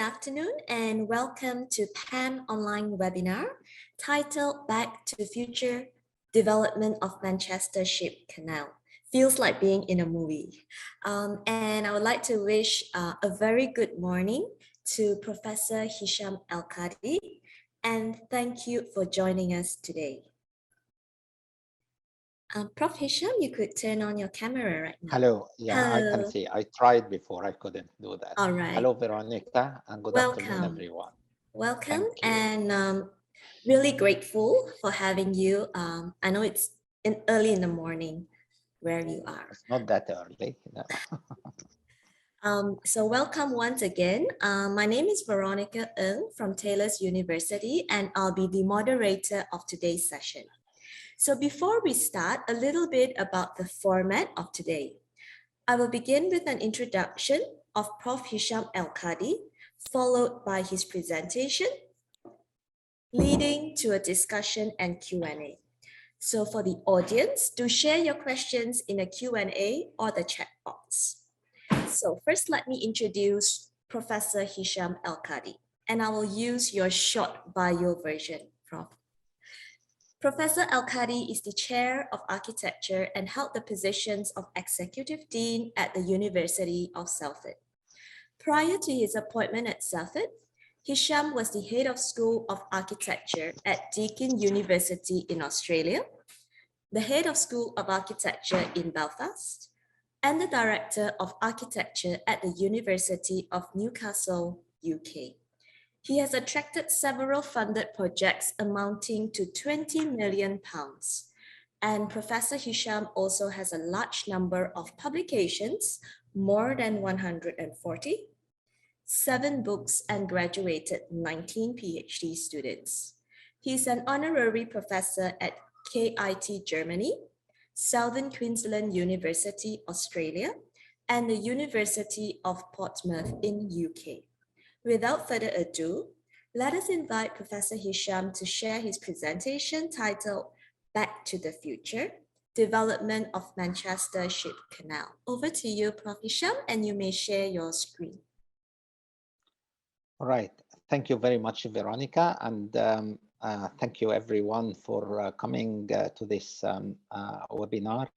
afternoon and welcome to PAM online webinar titled Back to the Future Development of Manchester Ship Canal. Feels like being in a movie. And I would like to wish a very good morning to Professor Hisham Elkadi, and thank you for joining us today. Prof. Hisham, you could turn on your camera right now. Hello. Yeah, Hello. I can see. I tried before. I couldn't do that. All right. Hello, Veronica, and good afternoon, everyone. Welcome, Thank you. and really grateful for having you. I know it's early in the morning where you are. It's not that early. No. So welcome once again. My name is Veronica Ng from Taylor's University, and I'll be the moderator of today's session. So before we start, a little bit about the format of today. I will begin with an introduction of Prof. Hisham Elkadi, followed by his presentation, leading to a discussion and Q&A. So for the audience, do share your questions in the Q&A or the chat box. So first, let me introduce Professor Hisham Elkadi, and I will use your short bio version, Prof. Professor Elkadi is the Chair of Architecture and held the positions of Executive Dean at the University of Salford. Prior to his appointment at Salford, Hisham was the Head of School of Architecture at Deakin University in Australia, the Head of School of Architecture in Belfast, and the Director of Architecture at the University of Newcastle, UK. He has attracted several funded projects amounting to £20 million. And Professor Hisham also has a large number of publications, more than 140, 7 books, and graduated 19 PhD students. He's an honorary professor at KIT Germany, Southern Queensland University, Australia, and the University of Portsmouth in UK. Without further ado, let us invite Professor Hisham to share his presentation titled Back to the Future, Development of Manchester Ship Canal. Over to you, Prof. Hisham, and you may share your screen. All right. Thank you very much, Veronica, and thank you everyone for coming to this webinar.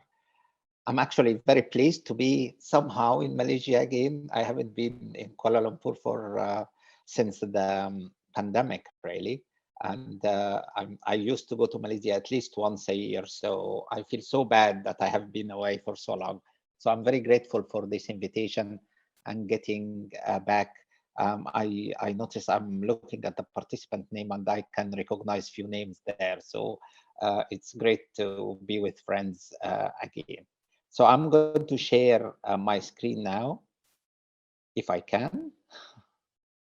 I'm actually very pleased to be somehow in Malaysia again. I haven't been in Kuala Lumpur for since the pandemic, really. And I used to go to Malaysia at least once a year. So I feel so bad that I have been away for so long. So I'm very grateful for this invitation and getting back. I notice I'm looking at the participant name and I can recognize few names there. So it's great to be with friends again. So I'm going to share my screen now, if I can.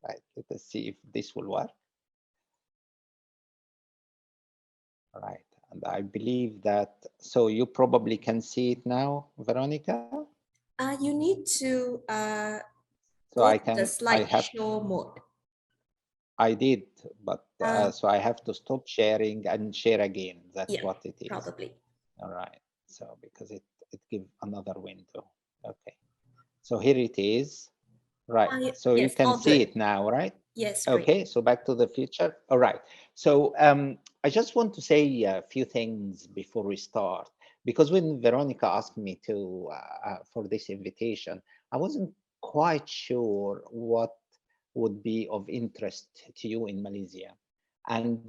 Right, let us see if this will work. All right, and I believe that, so you probably can see it now, Veronica? You need to so go to the slideshow mode. I did, but so I have to stop sharing and share again. That's what it is. Probably. All right, so because it gives another window. Okay, so here it is. Right, so yes, you can see it now, right? Yes, great. Okay, so Back to the Future. All right, so I just want to say a few things before we start, because when Veronica asked me to for this invitation, I wasn't quite sure what would be of interest to you in Malaysia. And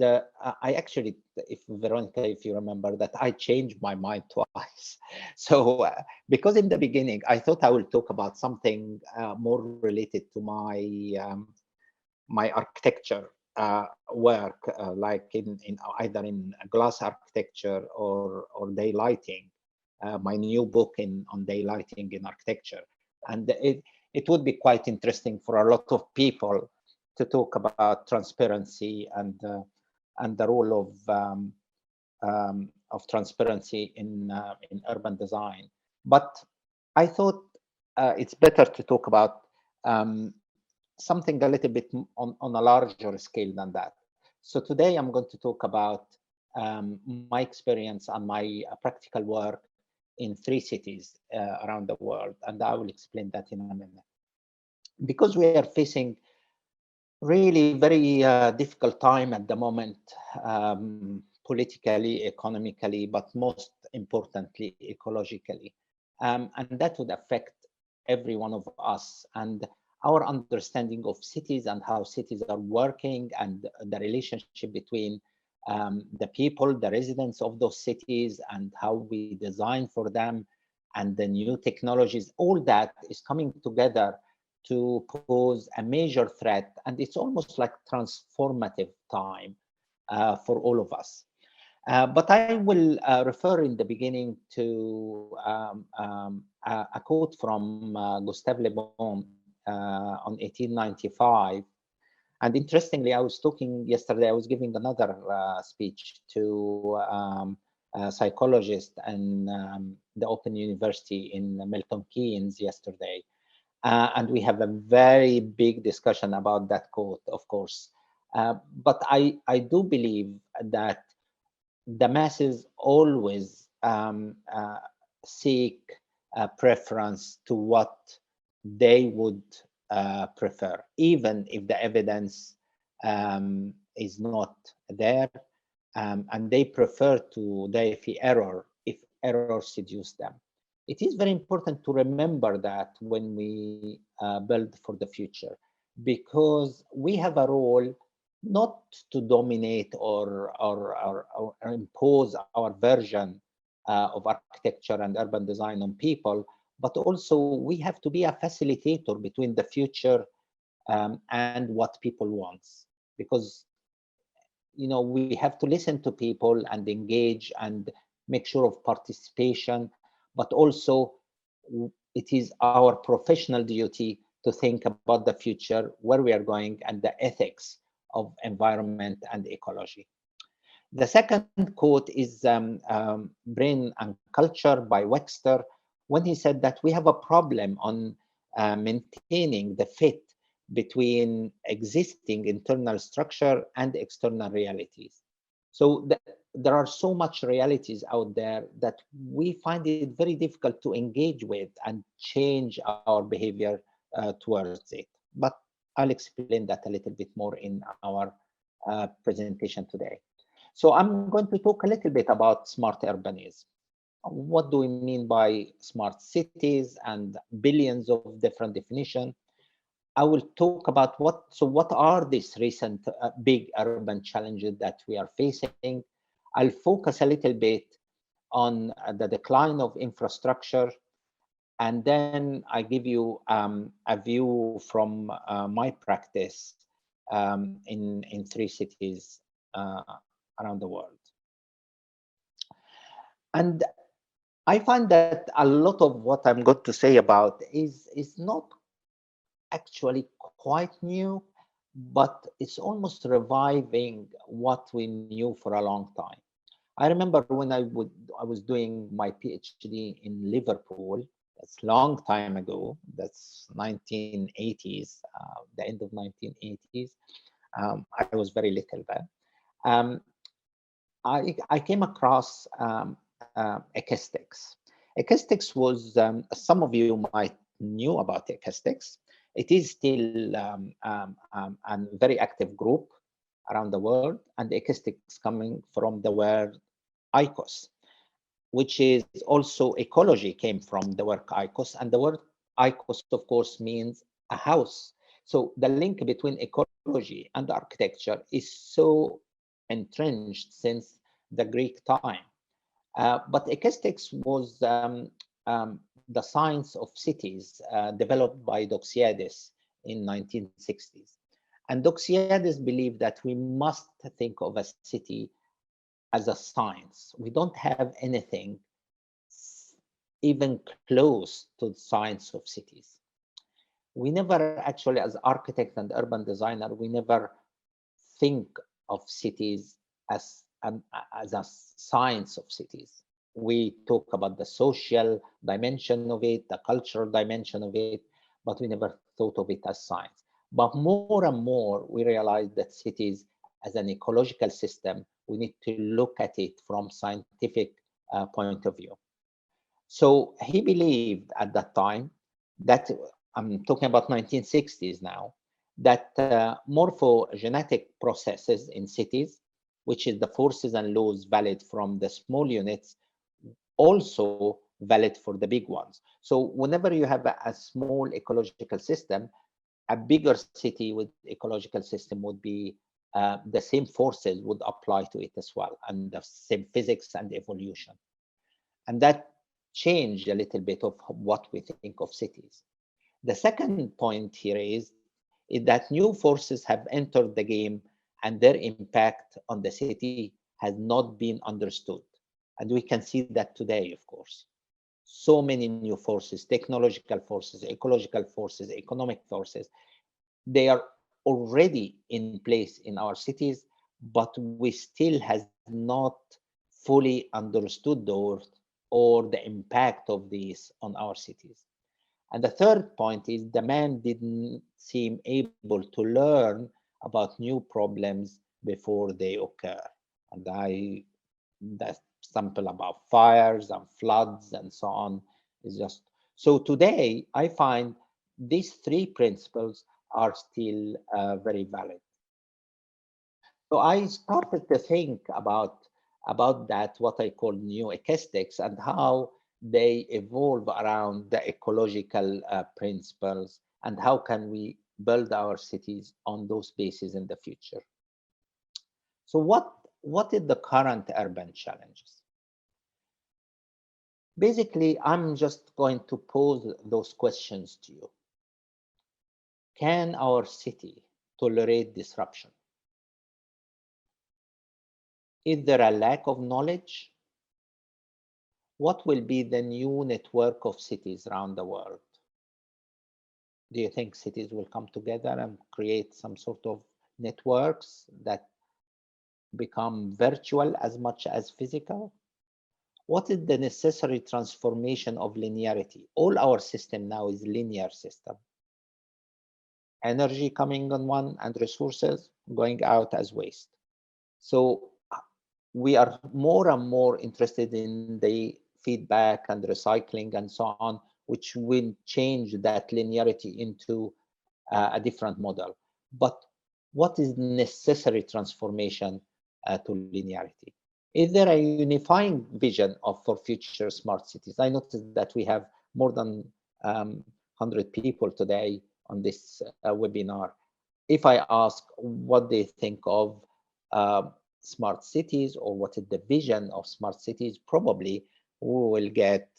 I actually, if Veronica, if you remember that, I changed my mind twice. So because in the beginning, I thought I will talk about something more related to my architecture work, like in either in glass architecture or daylighting, my new book on daylighting in architecture. And it would be quite interesting for a lot of people to talk about transparency and the role of transparency in urban design. But I thought it's better to talk about something a little bit on a larger scale than that. So today I'm going to talk about my experience and my practical work in 3 cities around the world, and I will explain that in a minute. Because we are facing Really very difficult time at the moment, politically, economically, but most importantly, ecologically. And that would affect every one of us. And our understanding of cities and how cities are working and the relationship between the people, the residents of those cities, and how we design for them, and the new technologies, all that is coming together to pose a major threat. And it's almost like transformative time for all of us. But I will refer in the beginning to a quote from Gustave Le Bon on 1895. And interestingly, I was talking yesterday, I was giving another speech to a psychologist in the Open University in Milton Keynes yesterday. And we have a very big discussion about that quote, of course. But I do believe that the masses always seek a preference to what they would prefer, even if the evidence is not there, and they prefer to deify error if error seduce them. It is very important to remember that when we build for the future, because we have a role not to dominate or impose our version of architecture and urban design on people, but also we have to be a facilitator between the future and what people want. Because we have to listen to people and engage and make sure of participation, but also it is our professional duty to think about the future, where we are going, and the ethics of environment and ecology. The second quote is Brain and Culture by Webster, when he said that we have a problem on maintaining the fit between existing internal structure and external realities. So there are so much realities out there that we find it very difficult to engage with and change our behavior towards it. But I'll explain that a little bit more in our presentation today. So I'm going to talk a little bit about smart urbanism. What do we mean by smart cities and billions of different definitions? I will talk about what are these recent big urban challenges that we are facing. I'll focus a little bit on the decline of infrastructure, and then I give you a view from my practice in three cities around the world. And I find that a lot of what I'm going to say about is not actually quite new, but it's almost reviving what we knew for a long time. I remember when I was doing my PhD in Liverpool. That's a long time ago. That's 1980s, the end of 1980s. I was very little then. Um, I came across acoustics. Acoustics was, some of you might knew about acoustics. It is still a very active group around the world, and acoustics coming from the word icos, which is also ecology, came from the word icos, and the word icos, of course, means a house. So the link between ecology and architecture is so entrenched since the Greek time. But acoustics was the science of cities developed by Doxiadis in 1960s. And Doxiadis believed that we must think of a city as a science. We don't have anything even close to the science of cities. We never actually, as architect and urban designer, we never think of cities as as a science of cities. We talk about the social dimension of it, the cultural dimension of it, but we never thought of it as science. But more and more, we realize that cities as an ecological system, we need to look at it from scientific point of view. So he believed at that time that, I'm talking about 1960s now, that morphogenetic processes in cities, which is the forces and laws valid from the small units, also valid for the big ones. So whenever you have a small ecological system, a bigger city with ecological system would be the same forces would apply to it as well, and the same physics and evolution. And that changed a little bit of what we think of cities. The second point here is that new forces have entered the game and their impact on the city has not been understood. And we can see that today, of course. So many new forces, technological forces, ecological forces, economic forces, they are already in place in our cities, but we still has not fully understood those or the impact of these on our cities. And the third point is the man didn't seem able to learn about new problems before they occur. And that sample about fires and floods and so on is just so today I find these three principles are still very valid. So I started to think about that, what I call new ecologistics, and how they evolve around the ecological principles, and how can we build our cities on those bases in the future. So what is the current urban challenges? Basically, I'm just going to pose those questions to you. Can our city tolerate disruption? Is there a lack of knowledge? What will be the new network of cities around the world? Do you think cities will come together and create some sort of networks that become virtual as much as physical? What is the necessary transformation of linearity? All our system now is linear system. Energy coming on one and resources going out as waste. So we are more and more interested in the feedback and recycling and so on, which will change that linearity into a different model. But what is necessary transformation to linearity? Is there a unifying vision of for future smart cities? I noticed that we have more than 100 people today on this webinar. If I ask what they think of smart cities or what is the vision of smart cities, probably we will get,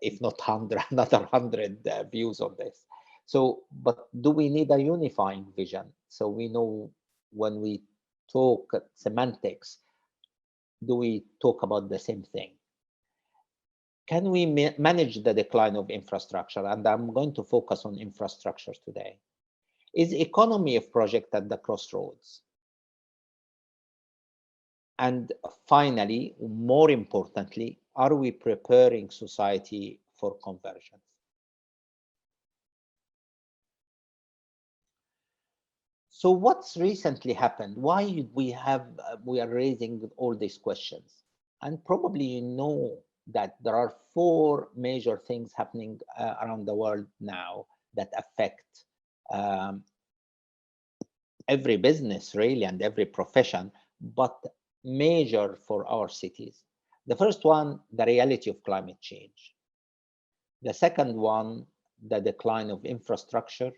if not 100, another 100 views on this. So, but do we need a unifying vision? So we know when we talk semantics, do we talk about the same thing? Can we manage the decline of infrastructure? And I'm going to focus on infrastructure today. Is economy of project at the crossroads? And finally, more importantly, are we preparing society for convergence? So what's recently happened? Why we are raising all these questions? And probably you know that there are four major things happening around the world now that affect um, every business really and every profession, but major for our cities. The first one, the reality of climate change. The second one, the decline of infrastructure.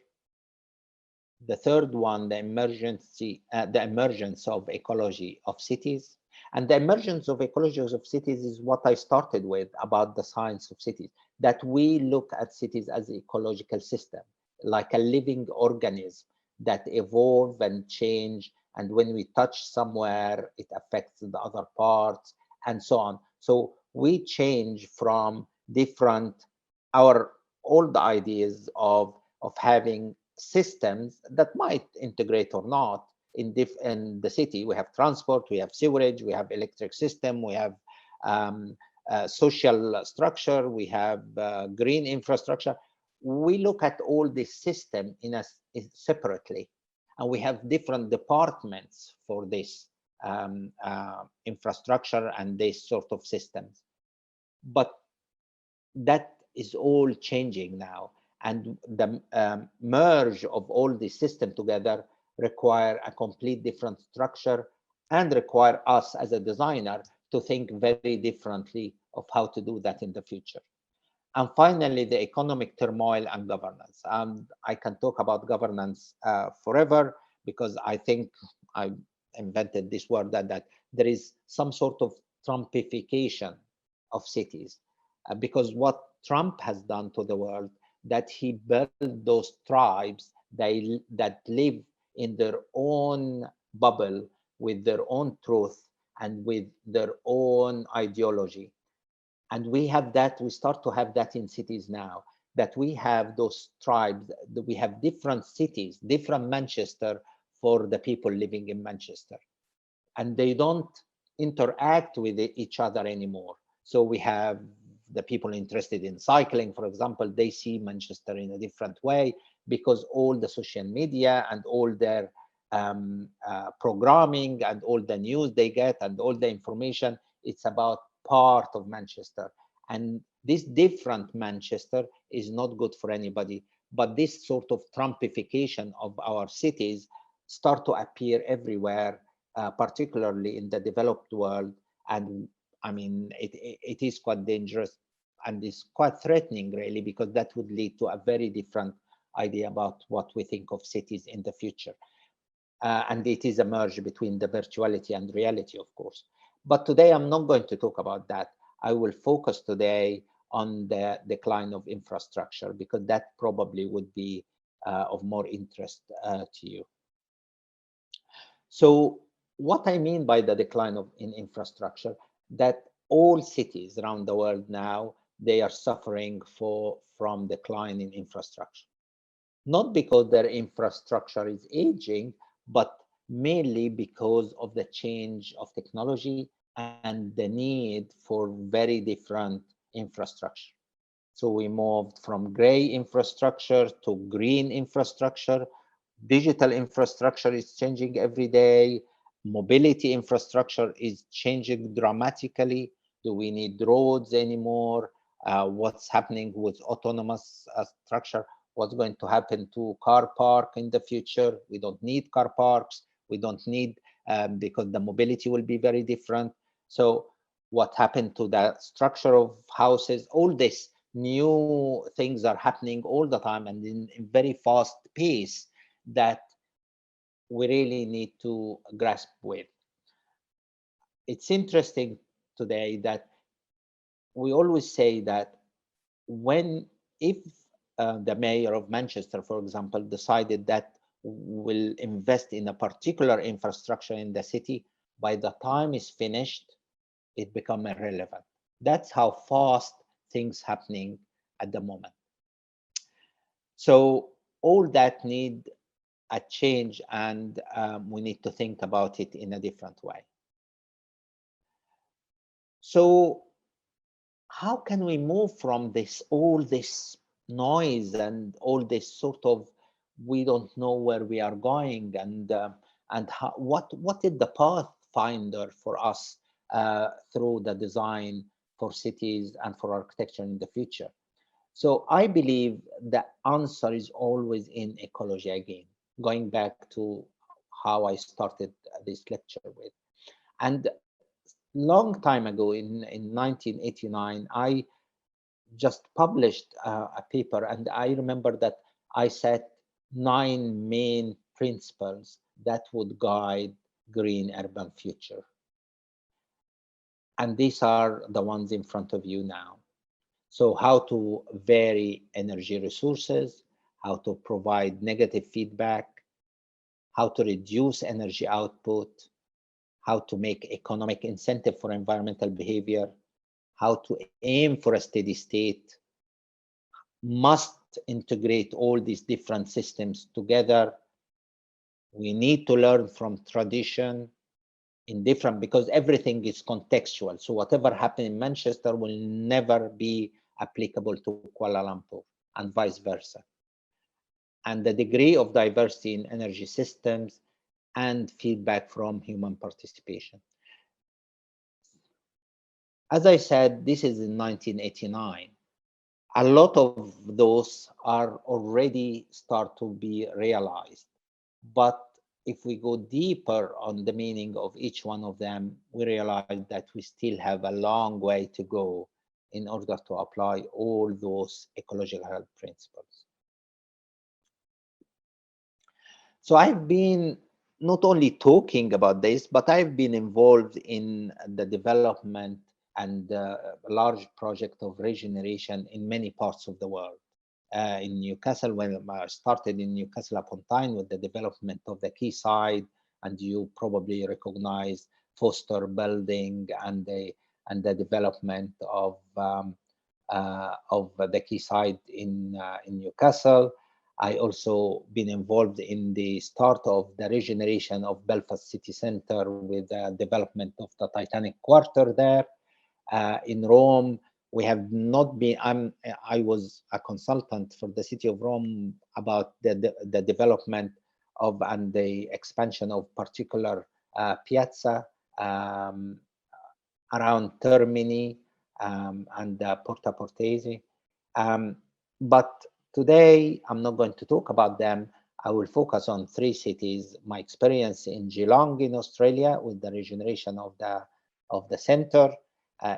The third one, the emergence of ecology of cities. And the emergence of ecology of cities is what I started with about the science of cities, that we look at cities as ecological system, like a living organism that evolve and change. And when we touch somewhere, it affects the other parts and so on. So we change from different, our old ideas of having systems that might integrate or not in the city. We have transport, we have sewerage, we have electric system, we have social structure, we have green infrastructure. We look at all this system separately, and we have different departments for this infrastructure and this sort of systems. But that is all changing now. And the merge of all these systems together require a complete different structure and require us as a designer to think very differently of how to do that in the future. And finally, the economic turmoil and governance. And I can talk about governance forever, because I think I invented this word, that there is some sort of Trumpification of cities. Because what Trump has done to the world, that he built those tribes that live in their own bubble with their own truth and with their own ideology. And we start to have that in cities now, that we have those tribes, that we have different cities, different Manchester for the people living in Manchester, and they don't interact with each other anymore. So we have the people interested in cycling, for example, they see Manchester in a different way, because all the social media and all their programming and all the news they get and all the information, it's about part of Manchester. And this different Manchester is not good for anybody. But this sort of Trumpification of our cities start to appear everywhere, particularly in the developed world. And I mean, it is quite dangerous and is quite threatening, really, because that would lead to a very different idea about what we think of cities in the future. And it is a merge between the virtuality and reality, of course. But today I'm not going to talk about that. I will focus today on the decline of infrastructure, because that probably would be of more interest to you. So what I mean by the decline in infrastructure, that all cities around the world now, they are suffering from decline in infrastructure. Not because their infrastructure is aging, but mainly because of the change of technology and the need for very different infrastructure. So we moved from gray infrastructure to green infrastructure. Digital infrastructure is changing every day. Mobility infrastructure is changing dramatically. Do we need roads anymore? What's happening with autonomous structure? What's going to happen to car park in the future? We don't need car parks. We don't need, because the mobility will be very different. So what happened to the structure of houses? All this new things are happening all the time and in very fast pace that we really need to grasp with. It's interesting today that we always say that if the mayor of Manchester, for example, decided that will invest in a particular infrastructure in the city, by the time it's finished, it become irrelevant. That's how fast things happening at the moment. So all that need a change, and we need to think about it in a different way. So how can we move from all this noise and all this sort of, we don't know where we are going, and what is the pathfinder for us through the design for cities and for architecture in the future? So I believe the answer is always in ecology again, going back to how I started this lecture with. And long time ago, in 1989, I just published a paper, and I remember that I set 9 main principles that would guide green urban future. And these are the ones in front of you now. So how to vary energy resources, how to provide negative feedback, how to reduce energy output, how to make economic incentive for environmental behavior, how to aim for a steady state, must integrate all these different systems together. We need to learn from tradition in different, because everything is contextual. So whatever happened in Manchester will never be applicable to Kuala Lumpur and vice versa. And the degree of diversity in energy systems and feedback from human participation. As I said, this is in 1989. A lot of those are already start to be realized. But if we go deeper on the meaning of each one of them, we realize that we still have a long way to go in order to apply all those ecological principles. So I've been not only talking about this, but I've been involved in the development and large project of regeneration in many parts of the world. In Newcastle, when I started in Newcastle upon Tyne with the development of the quayside, and you probably recognize Foster Building and the development of the quayside in Newcastle. I also been involved in the start of the regeneration of Belfast city centre with the development of the Titanic Quarter there. In Rome, we have not been. I was a consultant for the city of Rome about the development of and the expansion of particular piazza around Termini and Porta Portese. Um, but today, I'm not going to talk about them. I will focus on three cities. My experience in Geelong in Australia with the regeneration of the centre,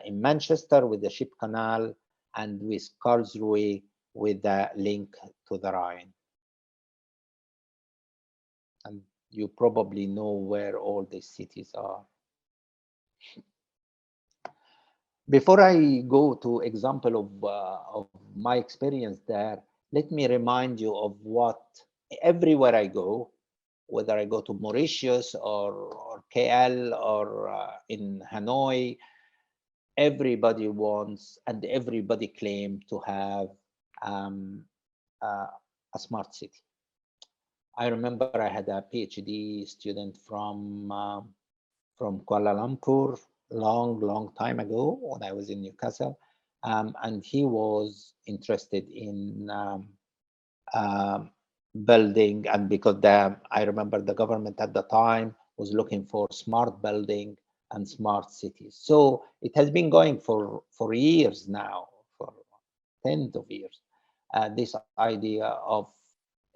in Manchester with the ship canal, and with Karlsruhe with the link to the Rhine. And you probably know where all these cities are. Before I go to example of my experience there, let me remind you of what everywhere I go, whether I go to Mauritius or KL or in Hanoi, everybody wants and everybody claims to have a smart city. I remember I had a PhD student from Kuala Lumpur long time ago when I was in Newcastle, and he was interested in building, and because I remember the government at the time was looking for smart building and smart cities. So it has been going for years now, for tens of years, this idea of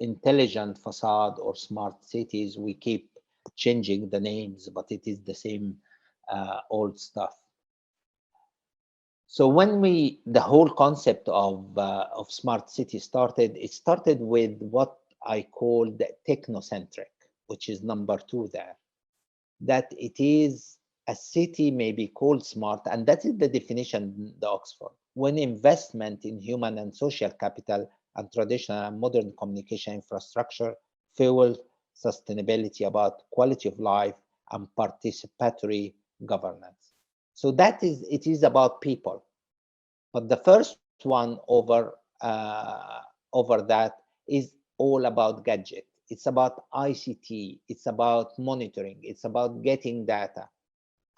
intelligent facade or smart cities. We keep changing the names, but it is the same old stuff. So when the whole concept of smart city started, it started with what I call the technocentric, which is number 2 there. That it is a city may be called smart, and that is the definition, the Oxford. When investment in human and social capital and traditional and modern communication infrastructure fuel sustainability about quality of life and participatory governance. So it is about people. But the first one over that is all about gadget. It's about ICT. It's about monitoring. It's about getting data.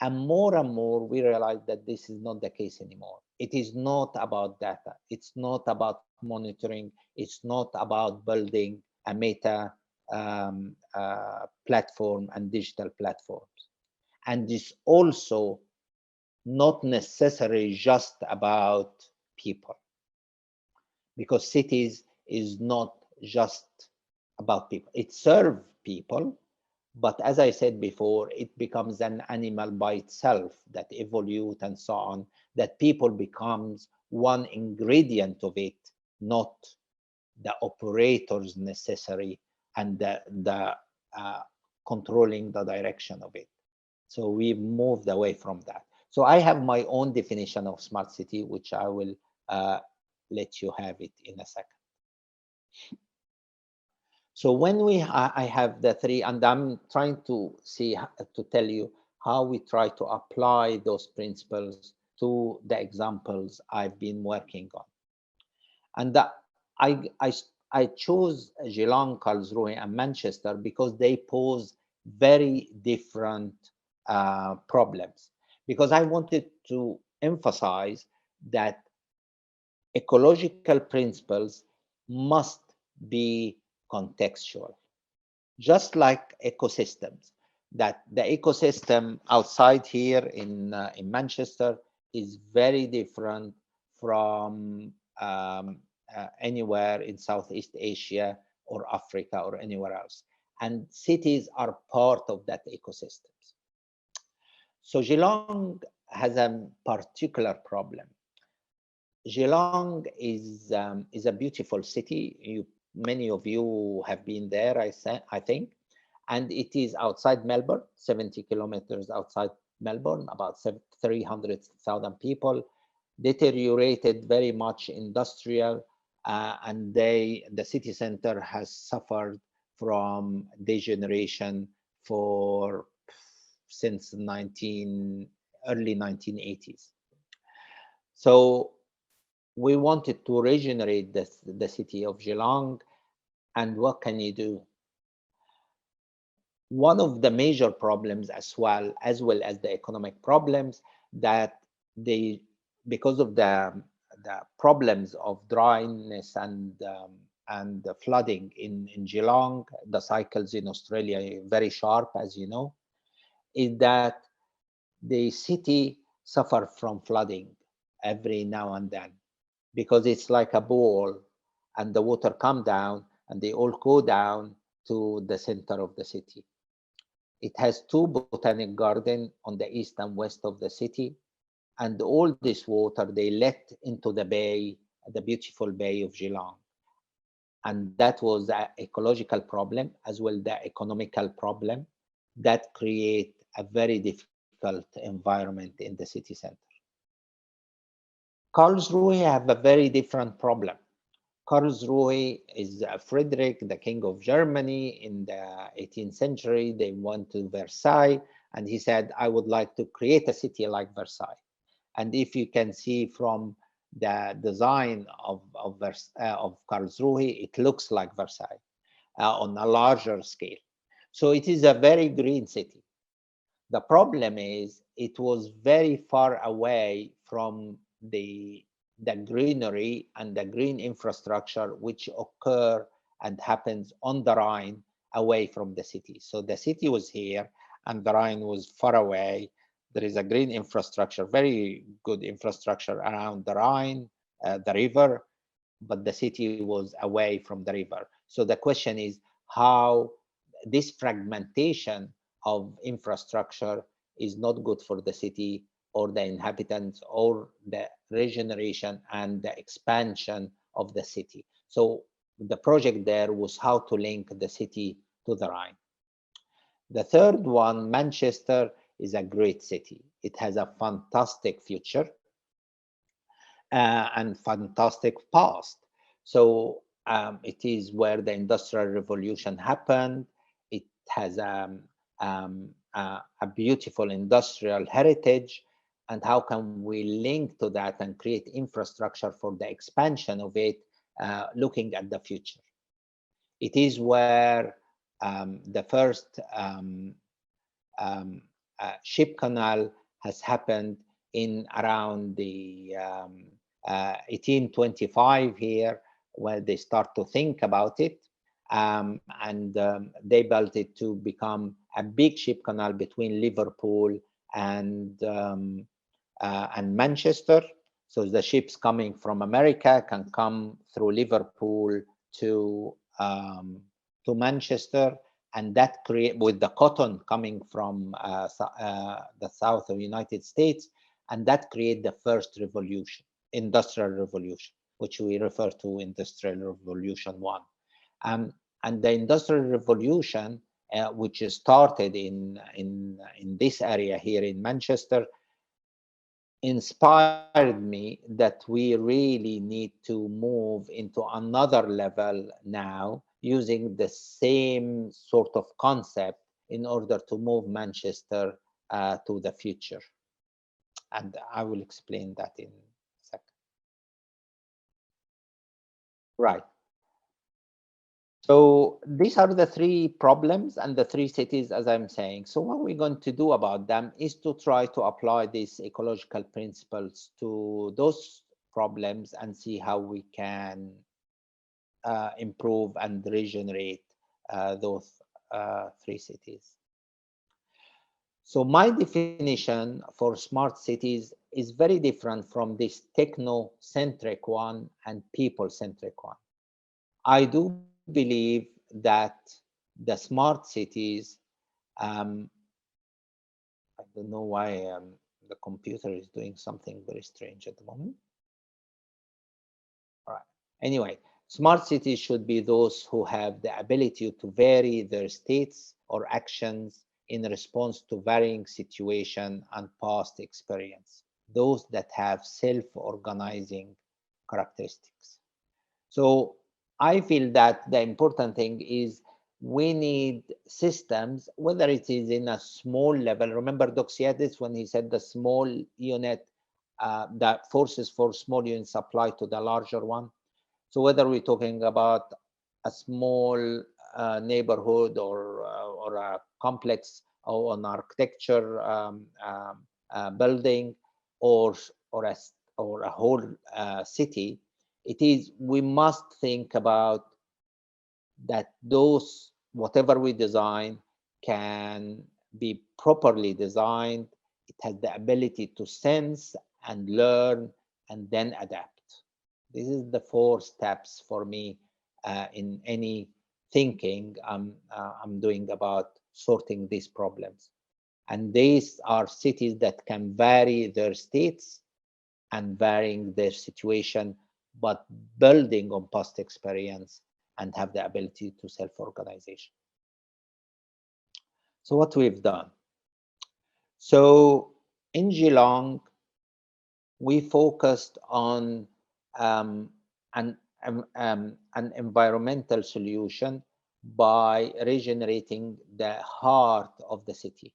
And more we realize that this is not the case anymore. It is not about data. It's not about monitoring. It's not about building a meta platform and digital platforms. And it's also not necessarily just about people, because cities is not just about people. It serves people, but as I said before, it becomes an animal by itself that evolute and so on, that people becomes one ingredient of it, not the operators necessary and the controlling the direction of it. So we've moved away from that. So I have my own definition of smart city, which I will let you have it in a second. So when I have the three, and I'm trying to tell you how we try to apply those principles to the examples I've been working on. And I chose Geelong, Karlsruhe, and Manchester because they pose very different problems. Because I wanted to emphasize that ecological principles must be contextual, just like ecosystems. That the ecosystem outside here in Manchester is very different from anywhere in Southeast Asia or Africa or anywhere else. And cities are part of that ecosystem. So Geelong has a particular problem. Geelong is a beautiful city. Many of you have been there, I think, and it is outside Melbourne, 70 kilometers outside Melbourne, about 300,000 people, deteriorated very much industrial, and the city center has suffered from degeneration for since early 1980s. So we wanted to regenerate the city of Geelong, and what can you do? One of the major problems as well as the economic problems, that they, because of the problems of dryness and the flooding in Geelong, the cycles in Australia are very sharp, as you know, is that the city suffer from flooding every now and then, because it's like a ball and the water come down and they all go down to the center of the city. It has two botanic gardens on the east and west of the city, and all this water they let into the bay, the beautiful bay of Geelong. And that was an ecological problem as well the economical problem that create a very difficult environment in the city center. Karlsruhe have a very different problem. Karlsruhe is Frederick, the king of Germany in the 18th century. They went to Versailles and he said, I would like to create a city like Versailles. And if you can see from the design of Karlsruhe, it looks like Versailles on a larger scale. So it is a very green city. The problem is it was very far away from the greenery and the green infrastructure which occur and happens on the Rhine away from the city. So the city was here and the Rhine was far away. There is a green infrastructure, very good infrastructure around the Rhine, the river, but the city was away from the river. So the question is how this fragmentation of infrastructure is not good for the city or the inhabitants or the regeneration and the expansion of the city. So the project there was how to link the city to the Rhine. The third one, Manchester, is a great city. It has a fantastic future and fantastic past. So it is where the Industrial Revolution happened. It has a beautiful industrial heritage. And how can we link to that and create infrastructure for the expansion of it, looking at the future? It is where the first ship canal has happened in around the 1825 here, where they start to think about it. And they built it to become a big ship canal between Liverpool and Manchester. So the ships coming from America can come through Liverpool to Manchester, and that create with the cotton coming from the south of the United States, and that create the first revolution, industrial revolution, which we refer to Industrial Revolution 1. And the Industrial Revolution, which started in this area here in Manchester, inspired me that we really need to move into another level now, using the same sort of concept in order to move Manchester to the future. And I will explain that in a second. Right. So these are the three problems and the three cities, as I'm saying. So what we're going to do about them is to try to apply these ecological principles to those problems and see how we can improve and regenerate those three cities. So my definition for smart cities is very different from this techno-centric one and people-centric one. I do believe that the smart cities, um, I don't know why the computer is doing something very strange at the moment. All right. Anyway, smart cities should be those who have the ability to vary their states or actions in response to varying situation and past experience. Those that have self-organizing characteristics. So I feel that the important thing is we need systems, whether it is in a small level. Remember Doxiadis when he said the small unit, that forces for small units apply to the larger one. So whether we're talking about a small neighborhood or a complex or an architecture building or or a or a whole city, it is we must think about that those whatever we design can be properly designed. It has the ability to sense and learn and then adapt. This is the 4 steps for me in any thinking I'm doing about sorting these problems. And these are cities that can vary their states and varying their situation, but building on past experience and have the ability to self-organization. So what we've done. So in Geelong, we focused on um, an, an environmental solution by regenerating the heart of the city.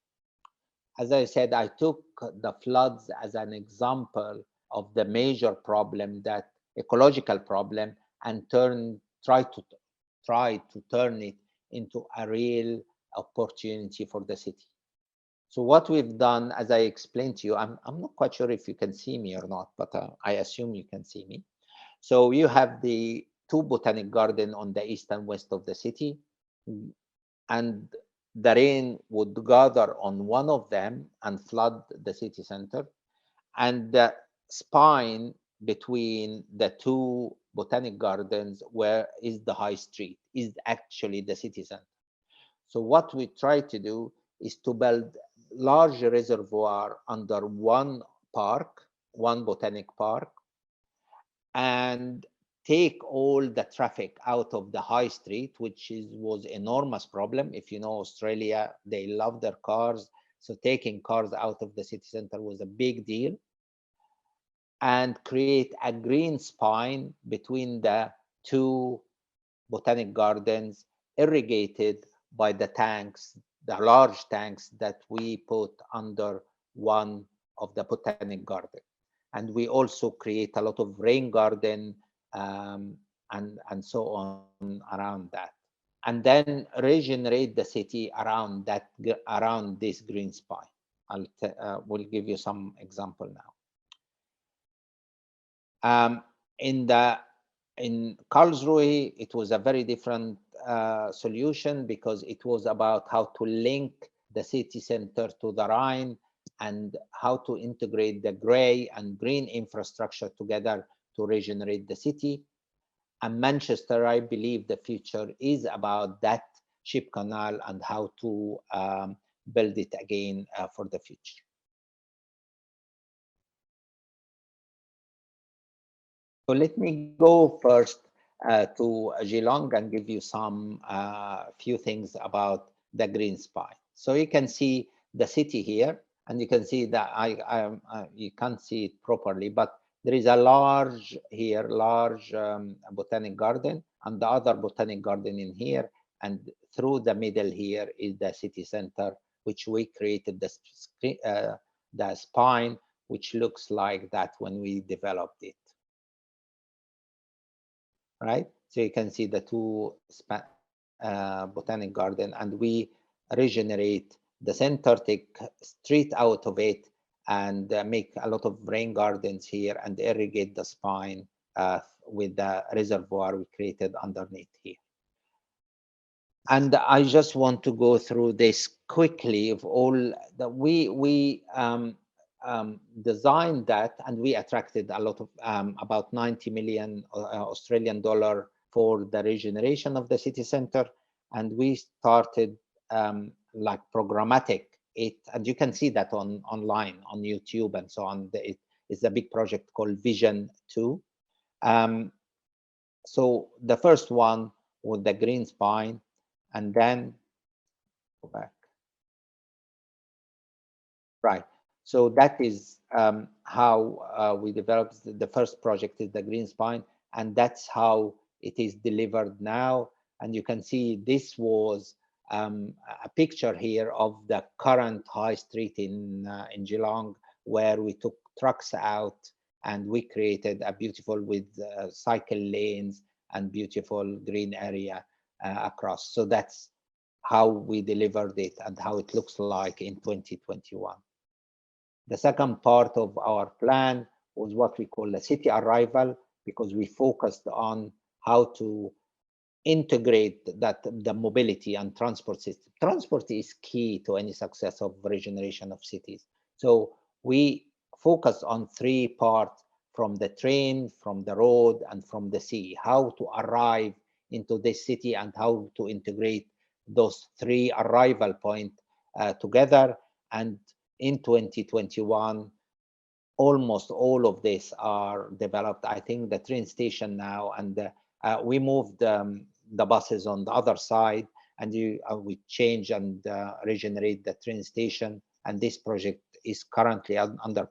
As I said, I took the floods as an example of the major problem, that ecological problem, and try to turn it into a real opportunity for the city. So what we've done, as I explained to you, I'm not quite sure if you can see me or not, but I assume you can see me. So you have the 2 botanic garden on the east and west of the city, and the rain would gather on one of them and flood the city center. And the spine between the 2 botanic gardens, where is the high street, is actually the city center. So what we try to do is to build large reservoir under one park, one botanic park, and take all the traffic out of the high street, which was enormous problem. If you know Australia, they love their cars. So taking cars out of the city center was a big deal. And create a green spine between the 2 botanic gardens, irrigated by the tanks, the large tanks that we put under one of the botanic garden. And we also create a lot of rain garden and so on around that. And then regenerate the city around around this green spine. We'll give you some example now. In Karlsruhe, it was a very different solution, because it was about how to link the city center to the Rhine and how to integrate the gray and green infrastructure together to regenerate the city. And Manchester, I believe the future is about that ship canal and how to build it again for the future. So let me go first to Geelong and give you some few things about the green spine. So you can see the city here, and you can see that you can't see it properly, but there is a large botanic garden, and the other botanic garden in here, and through the middle here is the city center, which we created the spine, which looks like that when we developed it. Right? So you can see the 2 botanic garden, and we regenerate the center, take street out of it, and make a lot of rain gardens here and irrigate the spine with the reservoir we created underneath here. And I just want to go through this quickly of all that we designed that, and we attracted a lot of about 90 million Australian dollar for the regeneration of the city center, and we started like programmatic it, and you can see that online on YouTube and so on. It is a big project called Vision 2. So the first one was the green spine, and then go back. Right. So that is how we developed the first project is the green spine, and that's how it is delivered now. And you can see this was a picture here of the current high street in Geelong, where we took trucks out and we created a beautiful with cycle lanes and beautiful green area across. So that's how we delivered it and how it looks like in 2021. The second part of our plan was what we call a city arrival, because we focused on how to integrate that the mobility and transport system. Transport is key to any success of regeneration of cities. So we focused on three parts: from the train, from the road, and from the sea, how to arrive into this city and how to integrate those three arrival points together. And in 2021, almost all of this are developed. I think the train station now, and we moved the buses on the other side, and we change and regenerate the train station. And this project is currently under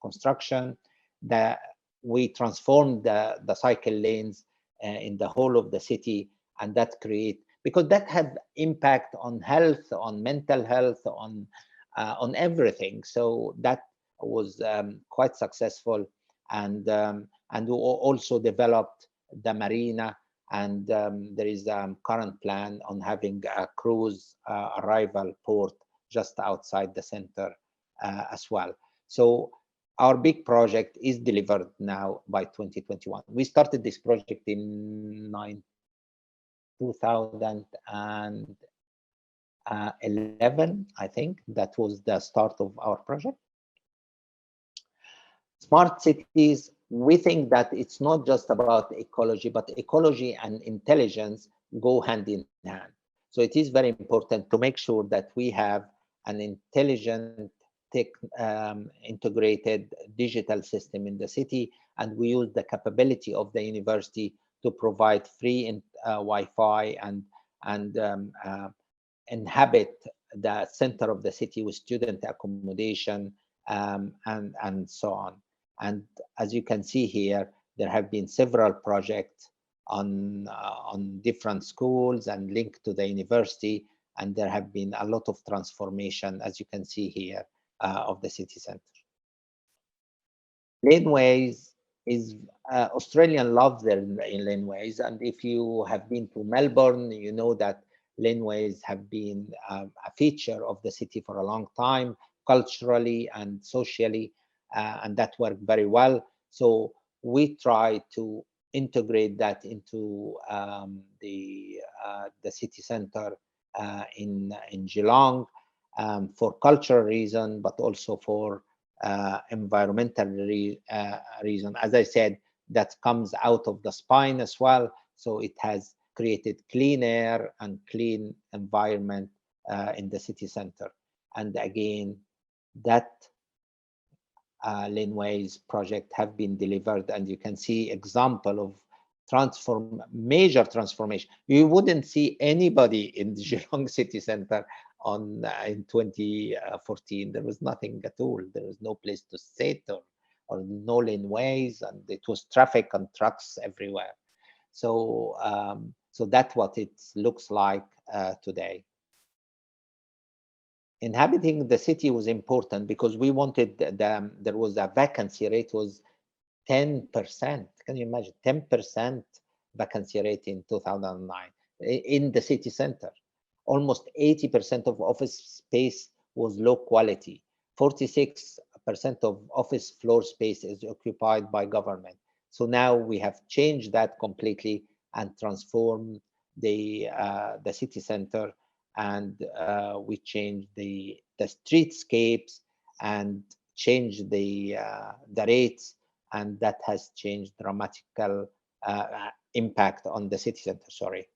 construction. That we transformed the cycle lanes in the whole of the city, and that create, because that have impact on health, on mental health, on everything. So that was quite successful, and we also developed the marina, and there is a current plan on having a cruise arrival port just outside the center as well. So our big project is delivered now by 2021. We started this project in 2011, I think. That was the start of our project. Smart cities, we think that it's not just about ecology, but ecology and intelligence go hand in hand. So it is very important to make sure that we have an intelligent, tech, integrated digital system in the city, and we use the capability of the university to provide free Wi-Fi and inhabit the center of the city with student accommodation and so on. And as you can see here, there have been several projects on different schools and linked to the university, and there have been a lot of transformation, as you can see here, of the city center. Laneways is Australian love their laneways, and if you have been to Melbourne, you know that laneways have been a feature of the city for a long time, culturally and socially, and that worked very well. So we try to integrate that into the city center in Geelong for cultural reason, but also for environmental reason. As I said, that comes out of the spine as well. So it has created clean air and clean environment in the city center. And again, that laneways project have been delivered, and you can see example of major transformation. You wouldn't see anybody in the Geelong city center in 2014. There was nothing at all. There was no place to sit or no laneways, and it was traffic and trucks everywhere. So so that's what it looks like today. Inhabiting the city was important because we wanted there was a vacancy rate was 10%. Can you imagine 10% vacancy rate in 2009 in the city center? Almost 80% of office space was low quality. 46% of office floor space is occupied by government. So now we have changed that completely and transformed the city center, and we changed the streetscapes and changed the rates, and that has changed dramatical impact on the city center. Sorry,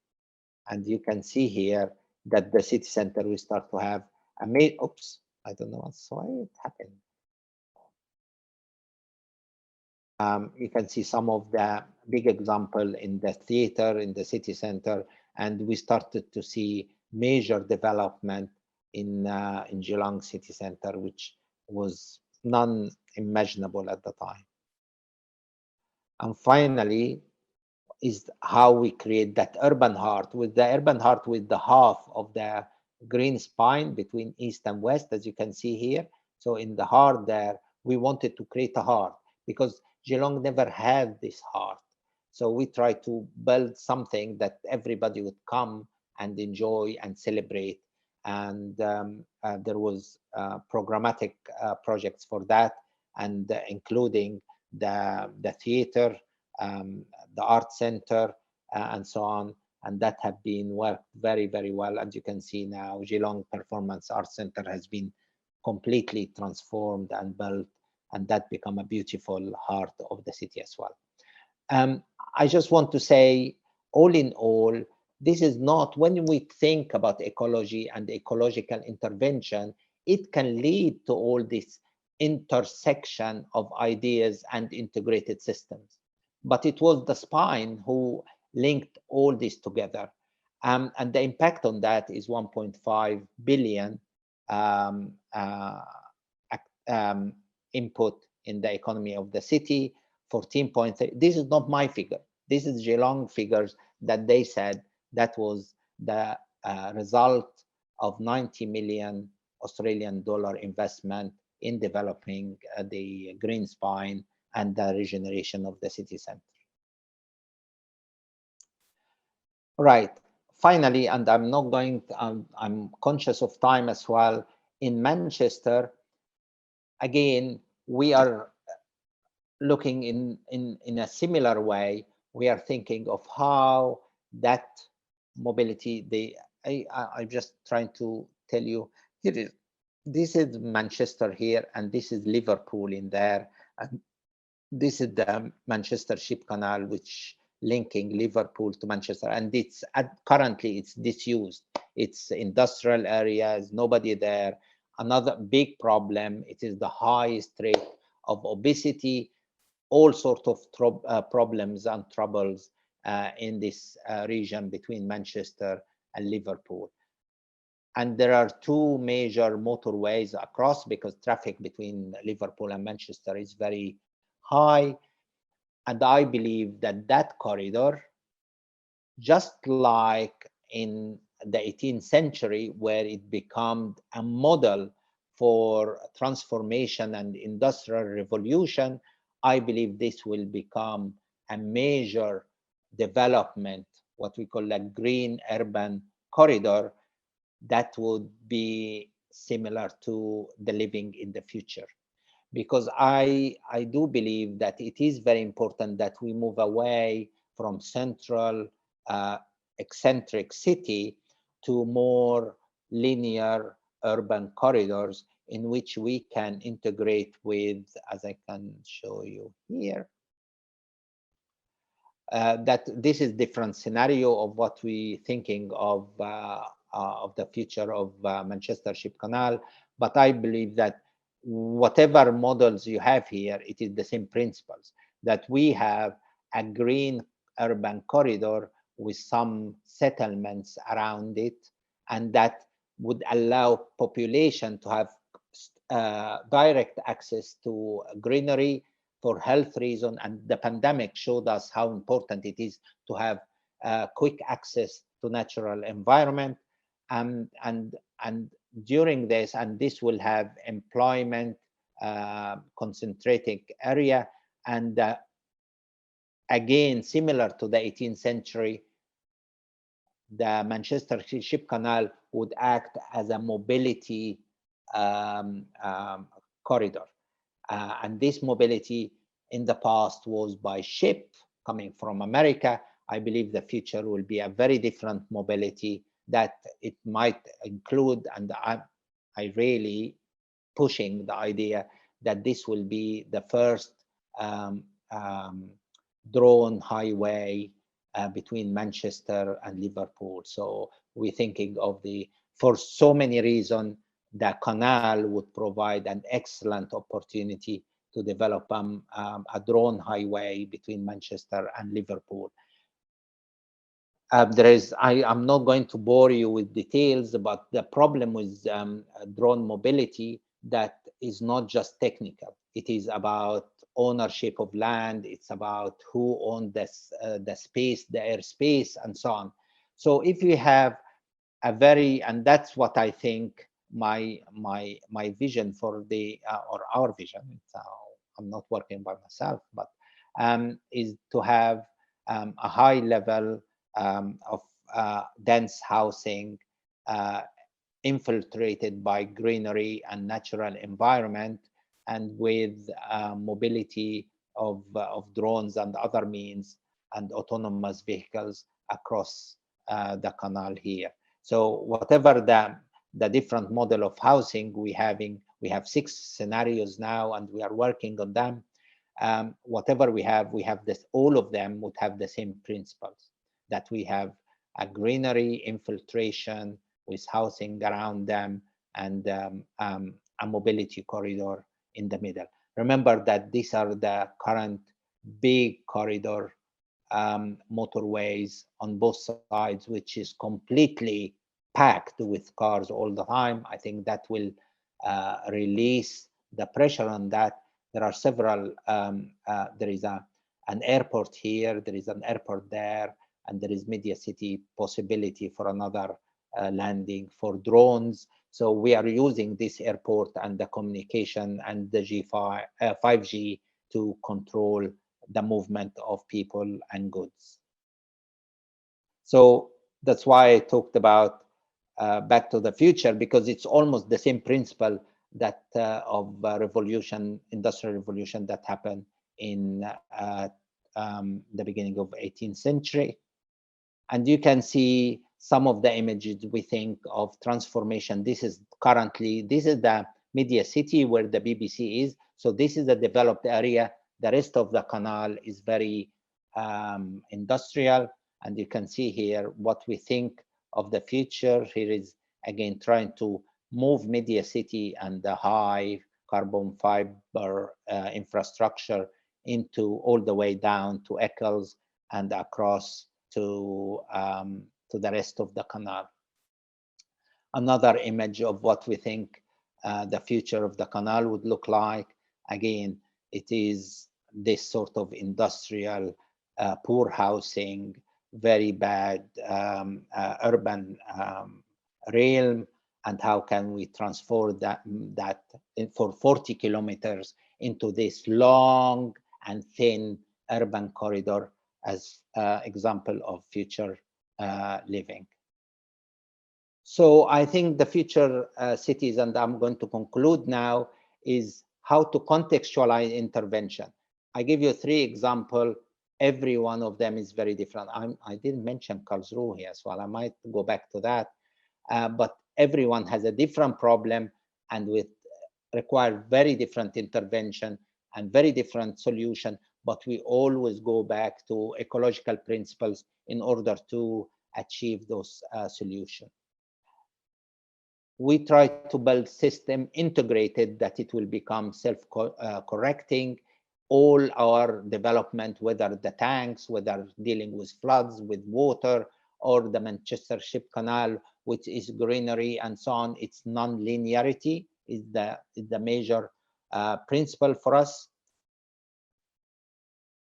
and you can see here that the city center we start to have a oops, I don't know what's why it happened. You can see some of the big example in the theater in the city center, and we started to see major development in Geelong city center, which was non-imaginable at the time. And finally, is how we create that urban heart, with the urban heart with the half of the green spine between east and west, as you can see here. So in the heart there, we wanted to create a heart because Geelong never had this heart. So we tried to build something that everybody would come and enjoy and celebrate. And there was programmatic projects for that, and including the theater, um, the art center, and so on. And that have been worked very, very well. As you can see now, Geelong Performance Arts Center has been completely transformed and built, and that become a beautiful heart of the city as well. I just want to say, all in all, this is not, when we think about ecology and ecological intervention, it can lead to all this intersection of ideas and integrated systems. But it was the spine who linked all this together. And the impact on that is 1.5 billion um, uh, input in the economy of the city, 14.3. This is not my figure. This is Geelong figures that they said that was the result of 90 million Australian dollar investment in developing the green spine and the regeneration of the city center. Right. Finally, and I'm not going to, I'm conscious of time as well. In Manchester, again, we are looking in a similar way. We are thinking of how that mobility, I'm just trying to tell you, here is, this is Manchester here, and this is Liverpool in there, and this is the Manchester Ship Canal, which linking Liverpool to Manchester, and it's currently it's disused. It's industrial areas, nobody there. Another big problem, it is the highest rate of obesity, all sorts of problems and troubles in this region between Manchester and Liverpool. And there are two major motorways across, because traffic between Liverpool and Manchester is very high. And I believe that that corridor, just like in the 18th century, where it became a model for transformation and industrial revolution, I believe this will become a major development, what we call a green urban corridor, that would be similar to the living in the future. Because I do believe that it is very important that we move away from central eccentric city to more linear urban corridors in which we can integrate with, as I can show you here, that this is different scenario of what we thinking of the future of Manchester Ship Canal. But I believe that whatever models you have here, it is the same principles, that we have a green urban corridor with some settlements around it, and that would allow population to have direct access to greenery for health reasons. And the pandemic showed us how important it is to have quick access to natural environment. And during this, and this will have employment concentrating area. And again, similar to the 18th century, the Manchester Ship Canal would act as a mobility corridor. And this mobility in the past was by ship coming from America. I believe the future will be a very different mobility, that it might include, and I really pushing the idea that this will be the first um, um, drone highway between Manchester and Liverpool. So we're thinking of for so many reasons, the canal would provide an excellent opportunity to develop a drone highway between Manchester and Liverpool. I'm not going to bore you with details, but the problem with drone mobility, that is not just technical. It is about ownership of land. It's about who owns the space, the airspace, and so on. So if we have and that's what I think my vision for or our vision. I'm not working by myself, but is to have a high level of dense housing, uh, infiltrated by greenery and natural environment, and with mobility of drones and other means and autonomous vehicles across the canal here. So whatever the different model of housing we have 6 scenarios now, and we are working on them. Whatever we have this. All of them would have the same principles, that we have a greenery infiltration with housing around them, and a mobility corridor in the middle. Remember that these are the current big corridor motorways on both sides, which is completely packed with cars all the time. I think that will release the pressure on that. There are several, there is an airport here, there is an airport there, and there is Media City possibility for another landing for drones. So we are using this airport and the communication and the 5G to control the movement of people and goods. So that's why I talked about Back to the Future, because it's almost the same principle that of industrial revolution that happened in the beginning of 18th century. And you can see some of the images we think of transformation. This is the Media City where the BBC is. So this is the developed area. The rest of the canal is very industrial. And you can see here what we think of the future. Here is again trying to move Media City and the high carbon fiber infrastructure into all the way down to Eccles and across to the rest of the canal. Another image of what we think the future of the canal would look like. Again, it is this sort of industrial, poor housing, very bad urban realm, and how can we transform that for 40 kilometers into this long and thin urban corridor as example of future living. So I think the future cities, and I'm going to conclude now, is how to contextualize intervention. I give you 3 examples. Every one of them is very different. I didn't mention Karlsruhe here, so I might go back to that. But everyone has a different problem and require very different intervention and very different solution. But we always go back to ecological principles in order to achieve those solutions. We try to build system integrated that it will become self-correcting. All our development, whether the tanks, whether dealing with floods, with water, or the Manchester Ship Canal, which is greenery and so on, its non-linearity is the major principle for us.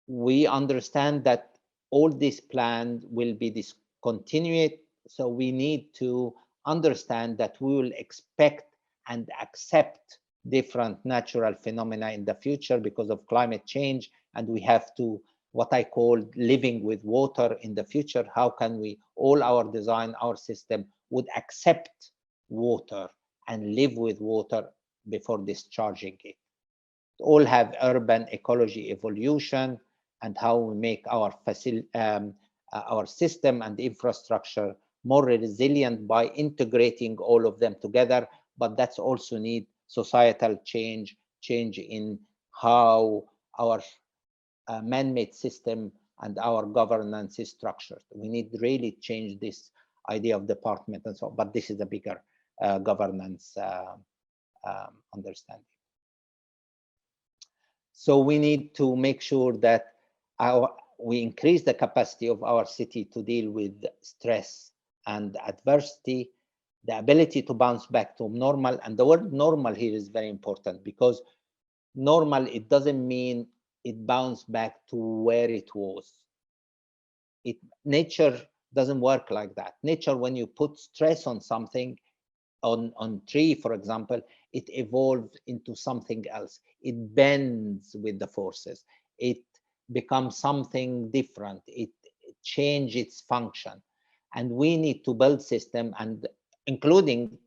We understand that all these plans will be discontinued, so we need to understand that we will expect and accept different natural phenomena in the future because of climate change, and we have to, what I call, living with water in the future. How can we, all our design, our system would accept water and live with water before discharging it. All have urban ecology evolution, and how we make our system and infrastructure more resilient by integrating all of them together. But that's also need societal change, change in how our man-made system and our governance is structured. We need really change this idea of department and so on, but this is a bigger governance understanding. So we need to make sure that we increase the capacity of our city to deal with stress and adversity, the ability to bounce back to normal. And the word normal here is very important, because normal, it doesn't mean it bounced back to where it was. Nature doesn't work like that. Nature, when you put stress on something, on tree, for example, it evolves into something else. It bends with the forces. It becomes something different. It changes its function. And we need to build system, and including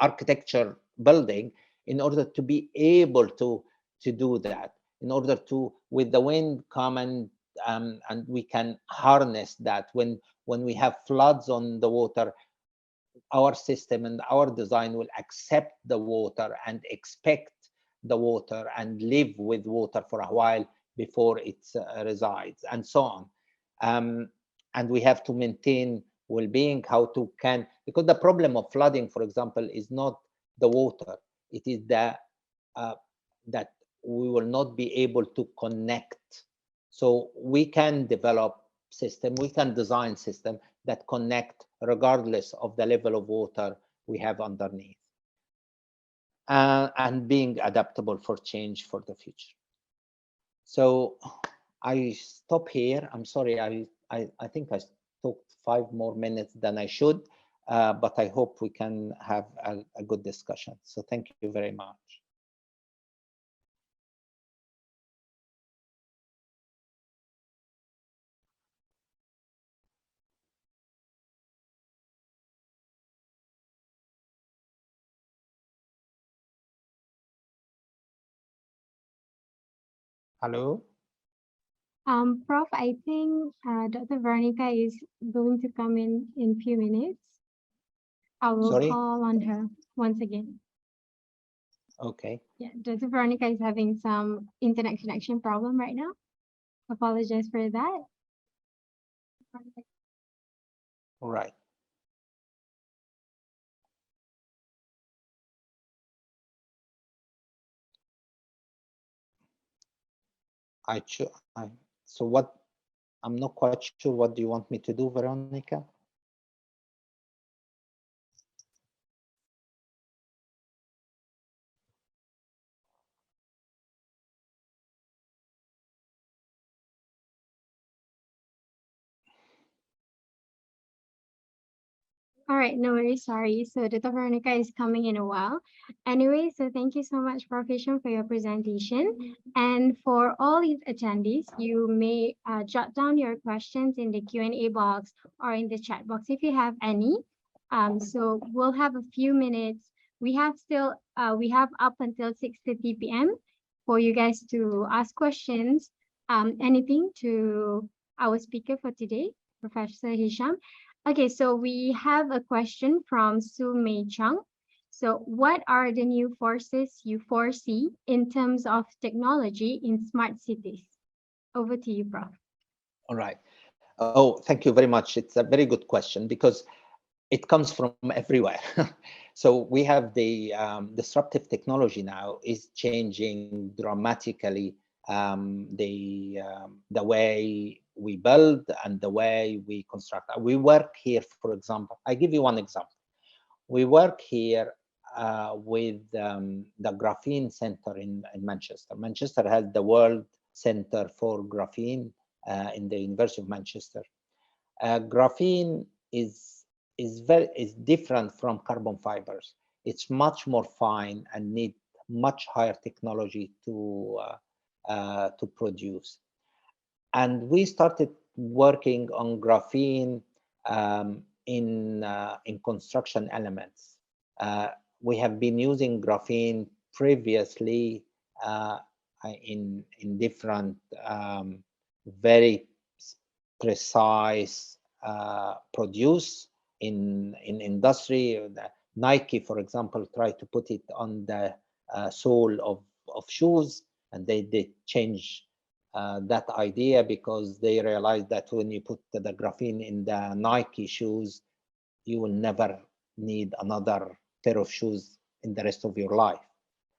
architecture building, in order to be able to do that, in order to, with the wind come and we can harness that. When we have floods on the water, our system and our design will accept the water and expect the water and live with water for a while before it resides, and so on. And we have to maintain well-being, how to can, because the problem of flooding, for example, is not the water. It is that we will not be able to connect. So we can develop system, we can design system that connect regardless of the level of water we have underneath, and being adaptable for change for the future. So I stop here. I'm sorry, I think I talked 5 more minutes than I should, but I hope we can have a good discussion. So thank you very much. Hello? Prof, I think Dr. Veronica is going to come in few minutes. I will Sorry? call on her once again. Okay. Yeah, Dr. Veronica is having some internet connection problem right now. Apologize for that. All right. So what, I'm not quite sure, what do you want me to do, Veronica? All right, no worries, sorry. So Dr. Veronica is coming in a while. Anyway, so thank you so much, Prof. Hisham, for your presentation. And for all these attendees, you may jot down your questions in the Q&A box or in the chat box if you have any. So we'll have a few minutes. We have up until 6:30 p.m. for you guys to ask questions, anything to our speaker for today, Professor Hisham. Okay, so we have a question from Su Mei Chung. So what are the new forces you foresee in terms of technology in smart cities? Over to you, Prof. All right. Oh, thank you very much. It's a very good question, because it comes from everywhere. So we have the disruptive technology now is changing dramatically the way we build and the way we construct. We work here, for example, I give you one example. We work here with the Graphene Center in Manchester. Manchester has the World Center for Graphene in the University of Manchester. Graphene is different from carbon fibers. It's much more fine and need much higher technology to produce. And we started working on graphene in construction elements. We have been using graphene previously in different very precise produce in industry. Nike, for example, tried to put it on the sole of shoes, and they change that idea because they realized that when you put the graphene in the Nike shoes, you will never need another pair of shoes in the rest of your life.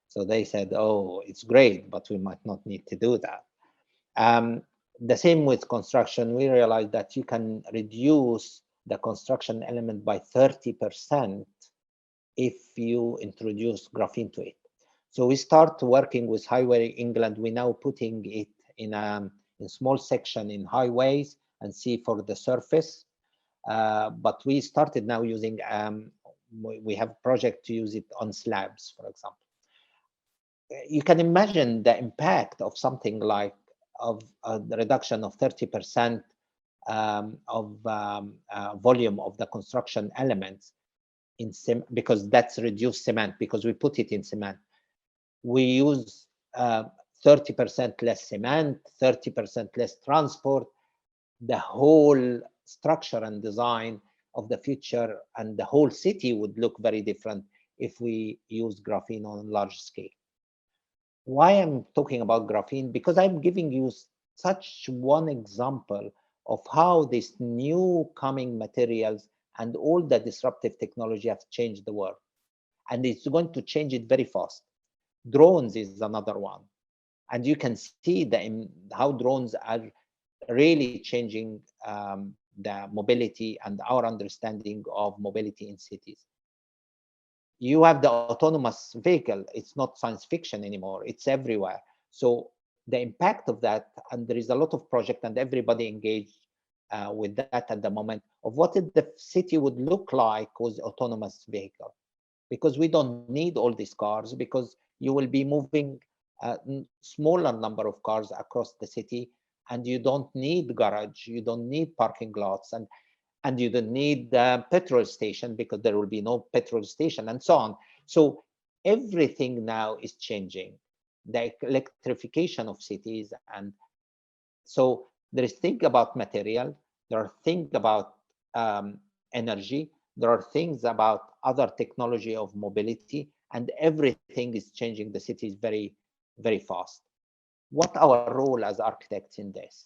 So they said, oh, it's great, but we might not need to do that. The same with construction. We realized that you can reduce the construction element by 30% if you introduce graphene to it. So we start working with Highway England. We're now putting it in a small section in highways and see for the surface. But we started now using, we have a project to use it on slabs, for example. You can imagine the impact of something like the reduction of 30% of volume of the construction elements in because that's reduced cement, because we put it in cement. We use 30% less cement, 30% less transport. The whole structure and design of the future and the whole city would look very different if we use graphene on a large scale. Why I'm talking about graphene? Because I'm giving you such one example of how these new coming materials and all the disruptive technology have changed the world. And it's going to change it very fast. Drones is another one. And you can see how drones are really changing the mobility and our understanding of mobility in cities. You have the autonomous vehicle. It's not science fiction anymore. It's everywhere. So the impact of that, and there is a lot of project and everybody engaged with that at the moment, of what the city would look like with autonomous vehicle. Because we don't need all these cars, because you will be moving a smaller number of cars across the city, and you don't need garage, you don't need parking lots, and you don't need the petrol station, because there will be no petrol station, and so on. So everything now is changing, the electrification of cities. And so there is think about material, there are things about energy, there are things about other technology of mobility, and everything is changing the cities very, very fast. What our role as architects in this?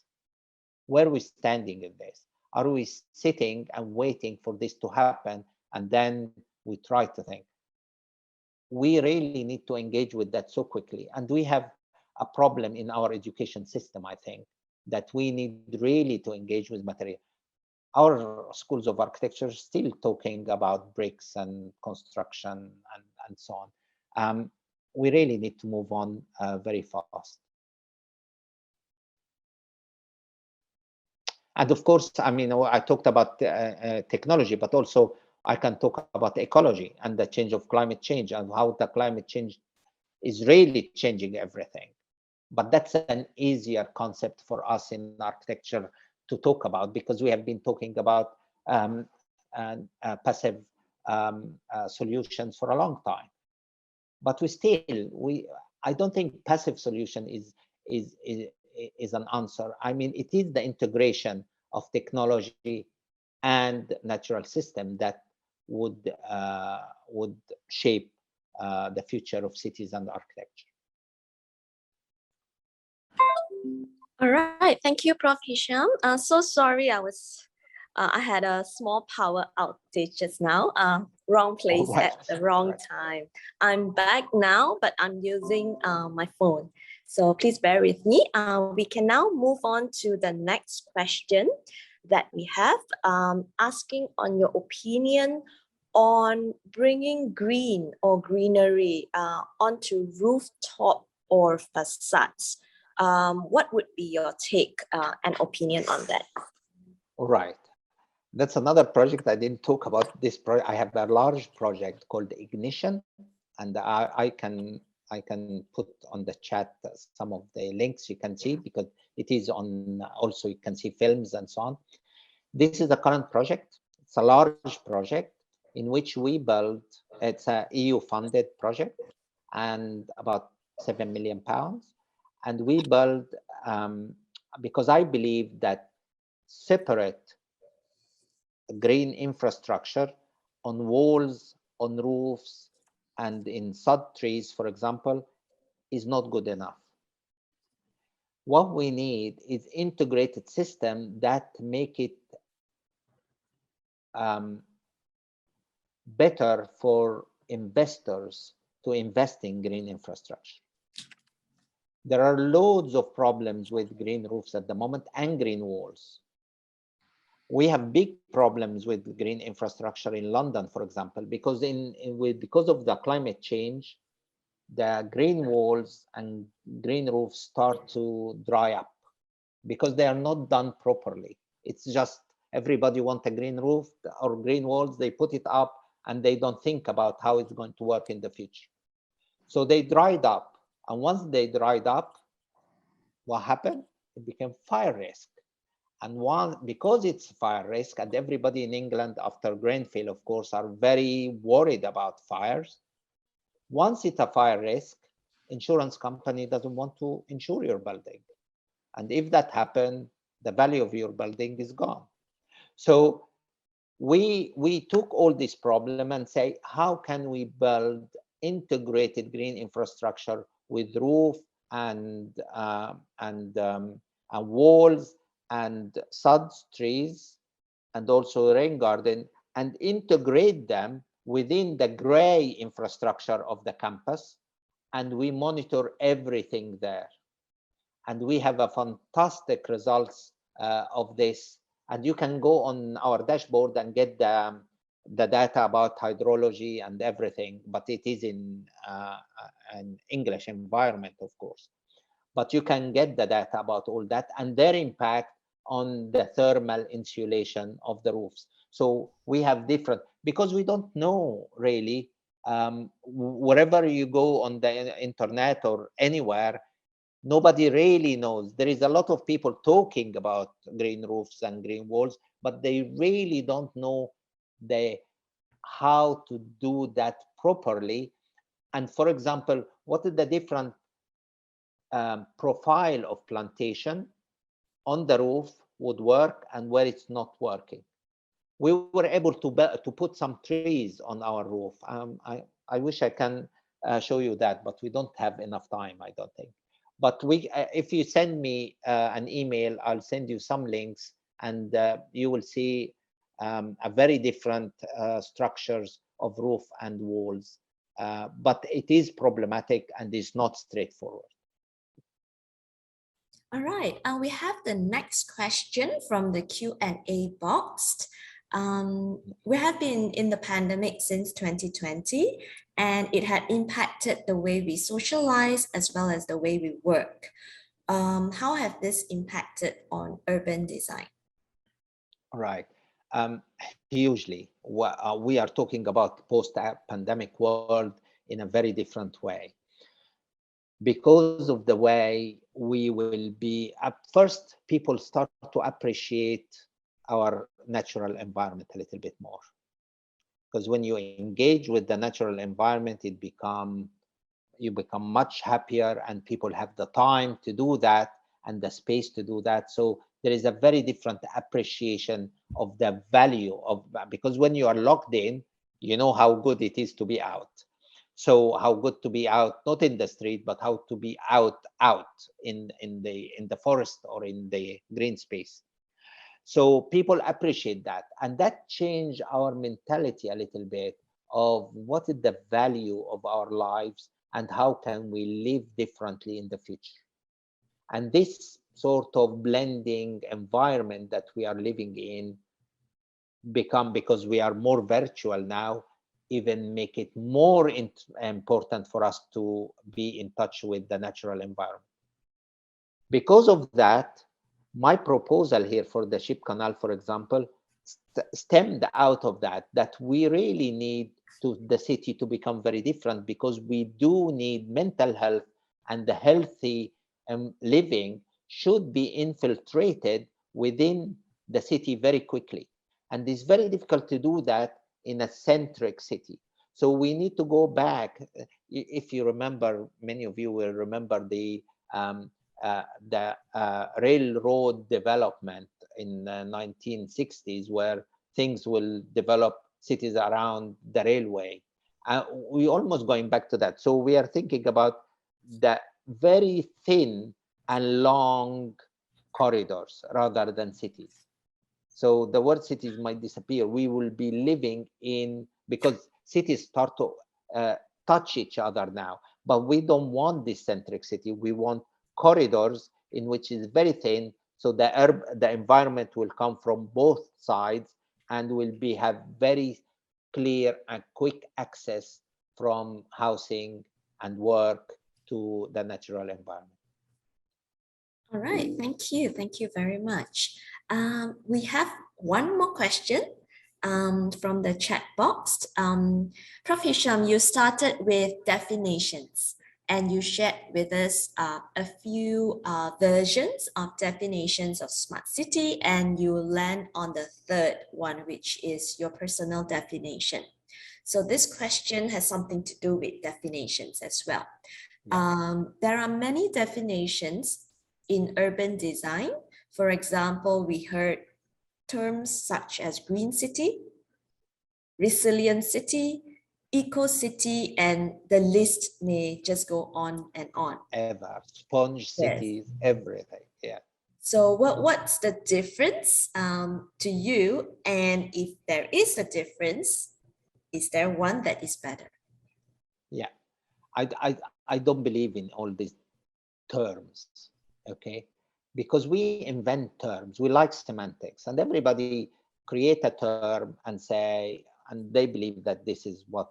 Where are we standing in this? Are we sitting and waiting for this to happen and then we try to think? We really need to engage with that so quickly. And we have a problem in our education system, I think, that we need really to engage with material. Our schools of architecture are still talking about bricks and construction and so on. We really need to move on very fast. And of course, I mean, I talked about technology, but also I can talk about ecology and the change of climate change and how the climate change is really changing everything. But that's an easier concept for us in architecture to talk about, because we have been talking about passive solutions for a long time. But I don't think passive solution is an answer. I mean, it is the integration of technology and natural system that would shape the future of cities and architecture. All right, thank you, Prof. Hisham. So sorry, I had a small power outage just now. Wrong place at the wrong time. I'm back now, but I'm using my phone. So please bear with me. We can now move on to the next question that we have, asking on your opinion on bringing green or greenery onto rooftop or facades. What would be your take and opinion on that? All right. That's another project I didn't talk about. This project, I have a large project called Ignition, and I can put on the chat some of the links you can see, because it is on, also you can see films and so on. This is the current project. It's a large project in which we build, it's a EU funded project and about £7 million. And we build, because I believe that separate green infrastructure on walls, on roofs, and in sod trees, for example, is not good enough. What we need is integrated system that make it better for investors to invest in green infrastructure. There are loads of problems with green roofs at the moment and green walls. We have big problems with green infrastructure in London, for example, because because of the climate change, the green walls and green roofs start to dry up because they are not done properly. It's just everybody wants a green roof or green walls, they put it up and they don't think about how it's going to work in the future. So they dried up. And once they dried up, what happened? It became fire risk. And because it's fire risk, and everybody in England after Grenfell, of course, are very worried about fires. Once it's a fire risk, insurance company doesn't want to insure your building. And if that happens, the value of your building is gone. So we took all this problem and say, how can we build integrated green infrastructure with roof and walls and sod trees and also rain garden, and integrate them within the gray infrastructure of the campus, and we monitor everything there. And we have a fantastic results of this. And you can go on our dashboard and get the data about hydrology and everything, but it is in an English environment, of course. But you can get the data about all that and their impact on the thermal insulation of the roofs. So we have different, because we don't know really, wherever you go on the internet or anywhere, nobody really knows. There is a lot of people talking about green roofs and green walls, but they really don't know how to do that properly. And for example, what is the different profile of plantation on the roof would work and where it's not working. We were able to put some trees on our roof. I wish I can show you that, but we don't have enough time, I don't think. But if you send me an email, I'll send you some links, and you will see a very different structures of roof and walls. But it is problematic and is not straightforward. All right, we have the next question from the Q&A box. We have been in the pandemic since 2020, and it had impacted the way we socialize as well as the way we work. How have this impacted on urban design? Right. Hugely. We are talking about post-pandemic world in a very different way. Because of the way we will be, at first, people start to appreciate our natural environment a little bit more. Because when you engage with the natural environment, you become much happier, and people have the time to do that and the space to do that. So there is a very different appreciation of the value of, because when you are locked in, you know how good it is to be out. So how good to be out, not in the street, but how to be out in the forest or in the green space. So people appreciate that, and that changed our mentality a little bit of what is the value of our lives and how can we live differently in the future. And this sort of blending environment that we are living in because we are more virtual now, even make it more important for us to be in touch with the natural environment. Because of that, my proposal here for the Ship Canal, for example, stemmed out of that we really need the city to become very different, because we do need mental health, and the healthy living should be infiltrated within the city very quickly. And it's very difficult to do that in a centric city. So we need to go back. If you remember, many of you will remember the railroad development in the 1960s, where things will develop cities around the railway. We almost going back to that. So we are thinking about the very thin and long corridors rather than cities. So the word cities might disappear. We will be living in, because cities start to uh, touch each other now, but we don't want this centric city. We want corridors in which is very thin, so the environment will come from both sides and will be have very clear and quick access from housing and work to the natural environment. All right, thank you. Thank you very much. We have one more question from the chat box. Prof. Hisham, you started with definitions and you shared with us a few versions of definitions of smart city, and you land on the third one, which is your personal definition. So this question has something to do with definitions as well. There are many definitions in urban design. For example, we heard terms such as green city, resilient city, eco city, and the list may just go on and on. Ever sponge Yes. cities, everything. Yeah. So what's the difference to you? And if there is a difference, is there one that is better? Yeah. I don't believe in all these terms, okay? Because we invent terms, we like semantics, and everybody create a term and say, and they believe that this is what,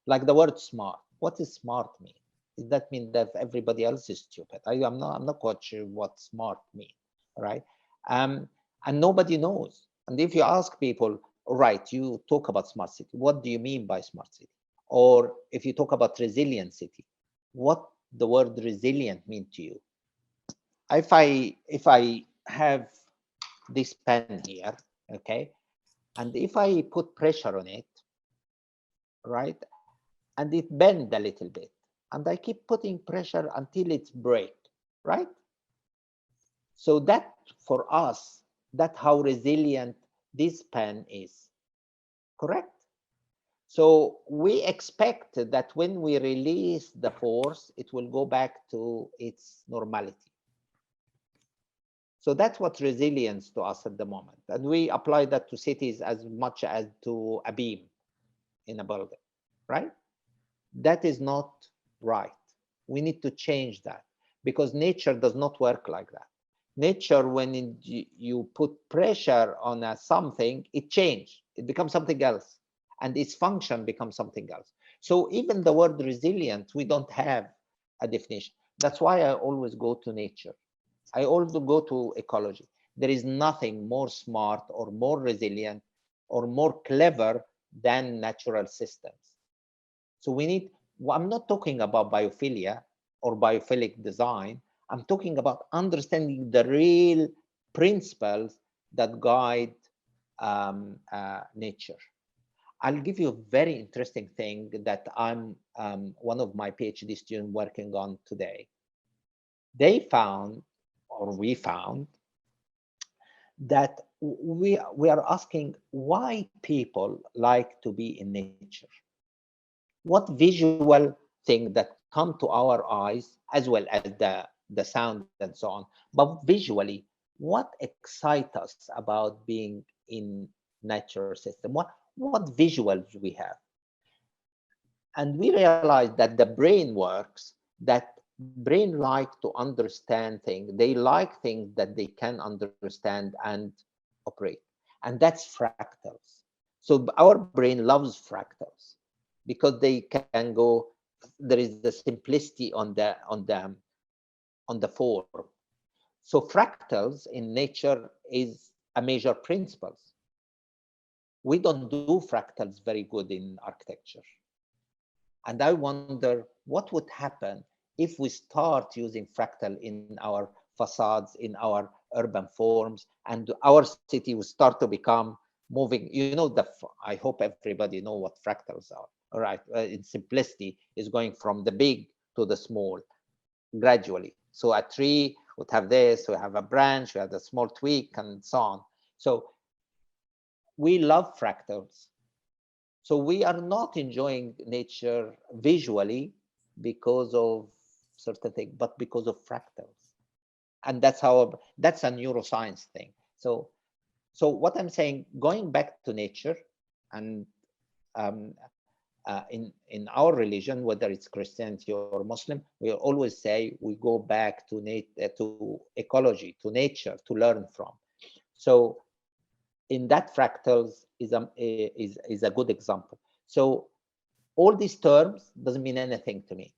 like the word smart. What does smart mean? Does that mean that everybody else is stupid? I'm not quite sure what smart means, right? Um, and nobody knows. And if you ask people, right, you talk about smart city, what do you mean by smart city? Or if you talk about resilient city, what the word resilient mean to you? If I have this pen here, okay, and if I put pressure on it, right, and it bend a little bit, and I keep putting pressure until it's break, right? So that for us, that's how resilient this pen is, correct? So we expect that when we release the force, it will go back to its normality. So that's what resilience to us at the moment. And we apply that to cities as much as to a beam in a building, right? That is not right. We need to change that because nature does not work like that. Nature, when you put pressure on something, it changes. It becomes something else, and its function becomes something else. So even the word resilient, we don't have a definition. That's why I always go to nature. I also go to ecology. There is nothing more smart or more resilient or more clever than natural systems. So we need, I'm not talking about biophilia or biophilic design. I'm talking about understanding the real principles that guide nature. I'll give you a very interesting thing that I'm one of my PhD students working on today. They found, or we found, that we are asking why people like to be in nature. What visual thing that come to our eyes, as well as the sound and so on, but visually, what excites us about being in nature system? What visuals we have? And we realized that the brain works, that brain like to understand things. They like things that they can understand and operate. And that's fractals. So our brain loves fractals because they can go, there is the simplicity on the form. So fractals in nature is a major principles. We don't do fractals very good in architecture. And I wonder what would happen if we start using fractal in our facades, in our urban forms, and our city will start to become moving. I hope everybody know what fractals are. All right, in simplicity is going from the big to the small gradually. So a tree would have this, we have a branch, we have the small tweak, and so on. So we love fractals. So we are not enjoying nature visually because of certain things, but because of fractals. And that's a neuroscience thing. So what I'm saying, going back to nature, and um, in our religion, whether it's Christianity or Muslim, we always say we go back to ecology, to nature, to learn from. So in that, fractals is a good example. So all these terms doesn't mean anything to me.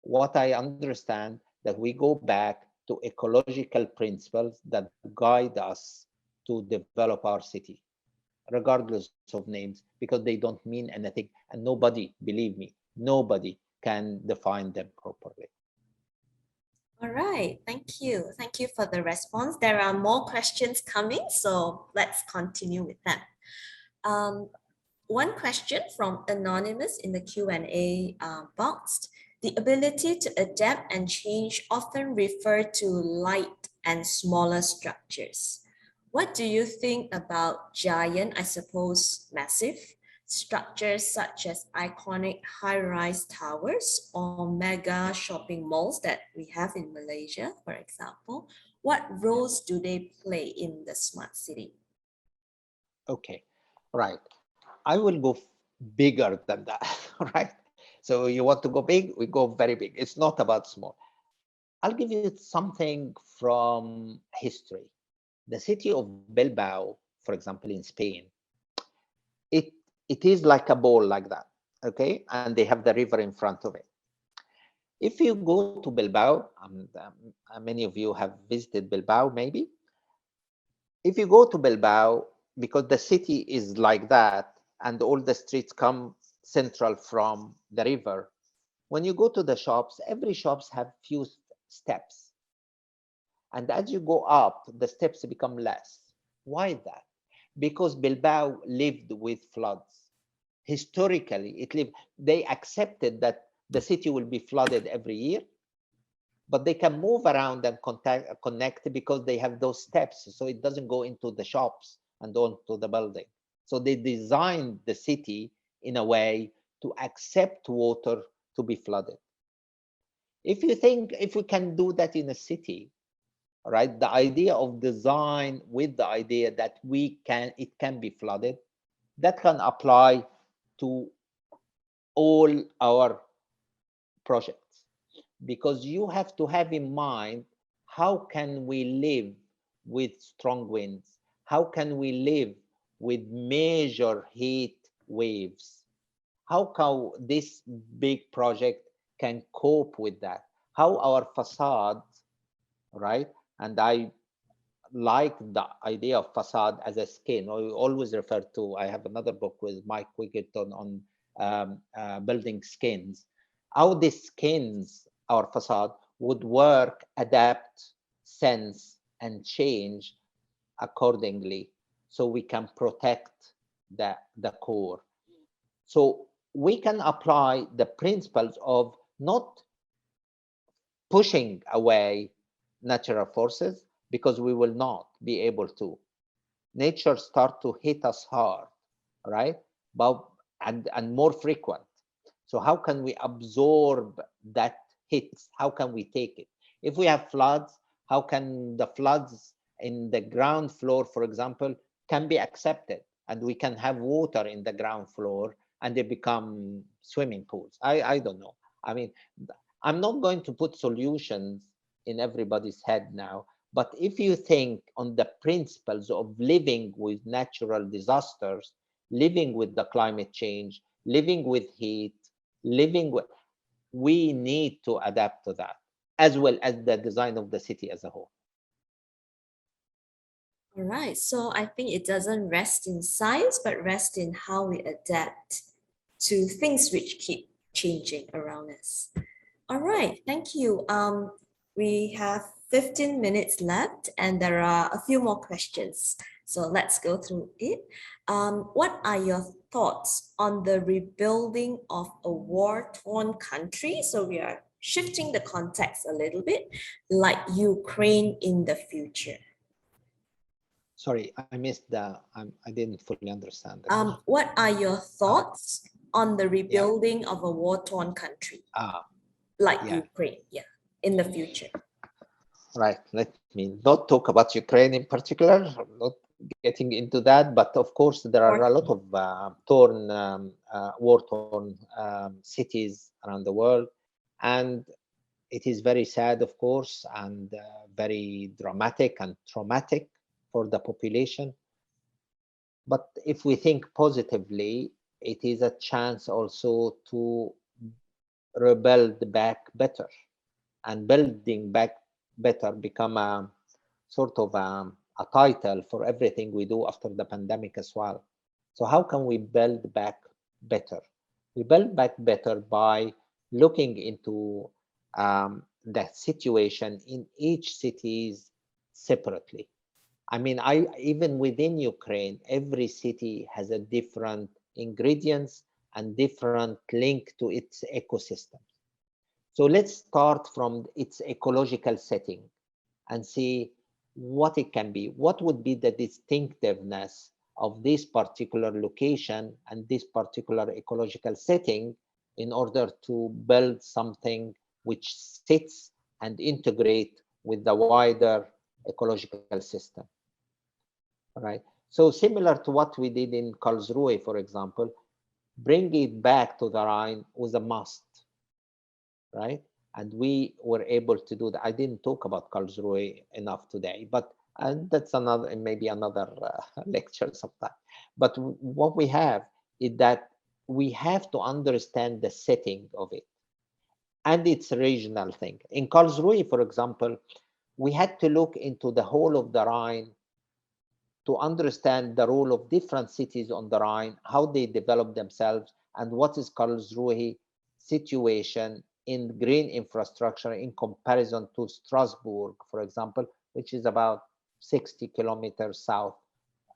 What I understand that we go back to ecological principles that guide us to develop our city, regardless of names, because they don't mean anything, and nobody, believe me, nobody can define them properly. All right, thank you. Thank you for the response. There are more questions coming, so let's continue with them. One question from Anonymous in the Q&A box. The ability to adapt and change often refer to light and smaller structures. What do you think about giant, I suppose massive, structures such as iconic high-rise towers or mega shopping malls that we have in Malaysia, for example? What roles do they play in the smart city? Okay, right. I will go bigger than that, right? So you want to go big, we go very big. It's not about small. I'll give you something from history. The city of Bilbao, for example, in Spain, it it is like a ball like that, okay? And they have the river in front of it. If you go to Bilbao, many of you have visited Bilbao, maybe. If you go to Bilbao, because the city is like that, and all the streets come central from the river, when you go to the shops, every shops have few steps. And as you go up, the steps become less. Why that? Because Bilbao lived with floods. Historically, they accepted that the city will be flooded every year, but they can move around and connect because they have those steps, so it doesn't go into the shops and onto the building. So they designed the city in a way to accept water to be flooded. If you think, if we can do that in a city, right, the idea of design with the idea that it can be flooded, that can apply to all our projects, because you have to have in mind, how can we live with strong winds? How can we live with major heat waves? How can this big project can cope with that? How our facade, right? And I like the idea of facade as a skin. I always refer to, I have another book with Mike Wigginton on building skins. How these skins, our facade, would work, adapt, sense, and change accordingly, so we can protect the core. So we can apply the principles of not pushing away natural forces, because we will not be able to. Nature start to hit us hard, right? But and more frequent. So how can we absorb that hits? How can we take it? If we have floods, how can the floods in the ground floor, for example, can be accepted, and we can have water in the ground floor and they become swimming pools? I don't know. I mean, I'm not going to put solutions in everybody's head now, but if you think on the principles of living with natural disasters, living with the climate change, living with heat, living with, we need to adapt to that, as well as the design of the city as a whole. All right, so I think it doesn't rest in science, but rest in how we adapt to things which keep changing around us. All right, thank you. We have 15 minutes left and there are a few more questions. So let's go through it. What are your thoughts on the rebuilding of a war-torn country? So we are shifting the context a little bit, like Ukraine in the future. Sorry, I missed I didn't fully understand the question. What are your thoughts on the Yeah. rebuilding of a war-torn country like Yeah. Ukraine? Yeah, in the future. Right. Let me not talk about Ukraine in particular. I'm not getting into that, but of course there are a lot of war-torn cities around the world, and it is very sad, of course, and very dramatic and traumatic for the population. But if we think positively, it is a chance also to rebuild back better, and building back better become a sort of a title for everything we do after the pandemic as well. So how can we build back better? We build back better by looking into the situation in each cities separately. I mean, even within Ukraine, every city has a different ingredients and different link to its ecosystem. So let's start from its ecological setting and see what it can be. What would be the distinctiveness of this particular location and this particular ecological setting in order to build something which sits and integrate with the wider ecological system, right? So similar to what we did in Karlsruhe, for example, bring it back to the Rhine was a must, right? And we were able to do that. I didn't talk about Karlsruhe enough today, but and that's another, maybe another lecture sometime. But what we have is that we have to understand the setting of it and its regional thing. In Karlsruhe, for example, we had to look into the whole of the Rhine to understand the role of different cities on the Rhine, how they develop themselves, and what is Karlsruhe situation in green infrastructure in comparison to Strasbourg, for example, which is about 60 kilometers south,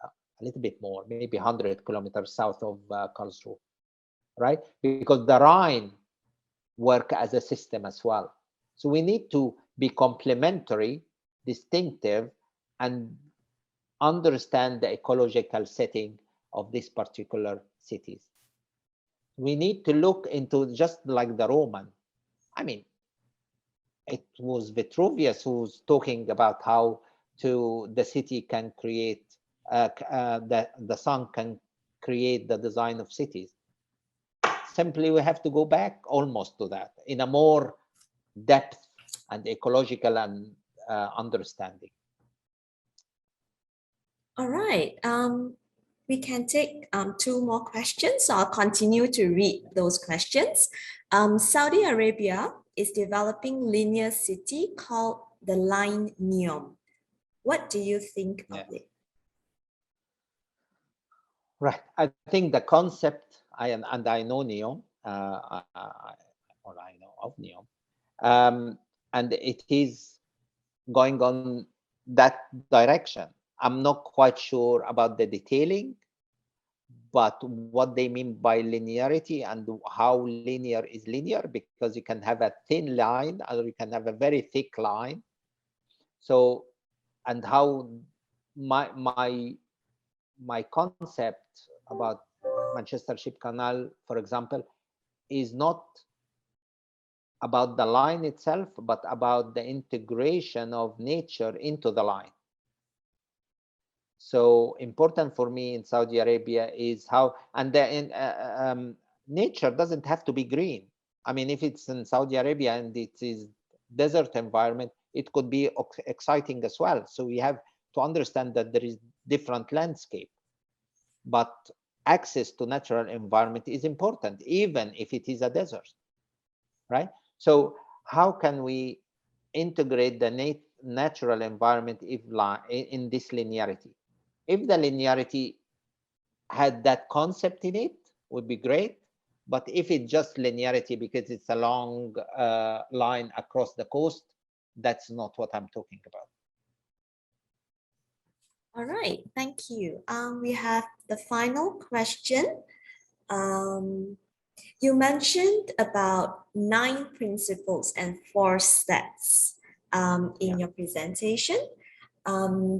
a little bit more, maybe 100 kilometers south of Karlsruhe, right? Because the Rhine work as a system as well. So we need to be complementary, distinctive, and understand the ecological setting of this particular cities. We need to look into, just like the Roman. I mean, it was Vitruvius who's talking about how the city can create, the sun can create the design of cities. Simply, we have to go back almost to that in a more depth and ecological and understanding. All right. We can take two more questions. So I'll continue to read those questions. Saudi Arabia is developing linear city called the Line Neom. What do you think of it? Right. I think the concept, and I know NEOM, or I know of NEOM, and it is going on that direction. I'm not quite sure about the detailing, but what they mean by linearity and how linear is linear, because you can have a thin line or you can have a very thick line. So, and how my concept about Manchester Ship Canal, for example, is not about the line itself, but about the integration of nature into the line. So important for me in Saudi Arabia is how, and nature doesn't have to be green. I mean, if it's in Saudi Arabia and it is desert environment, it could be exciting as well. So we have to understand that there is different landscape, but access to natural environment is important, even if it is a desert, right? So how can we integrate the natural environment in this linearity? If the linearity had that concept in it, would be great. But if it's just linearity because it's a long line across the coast, that's not what I'm talking about. All right, thank you. We have the final question. You mentioned about 9 principles and 4 steps in your presentation.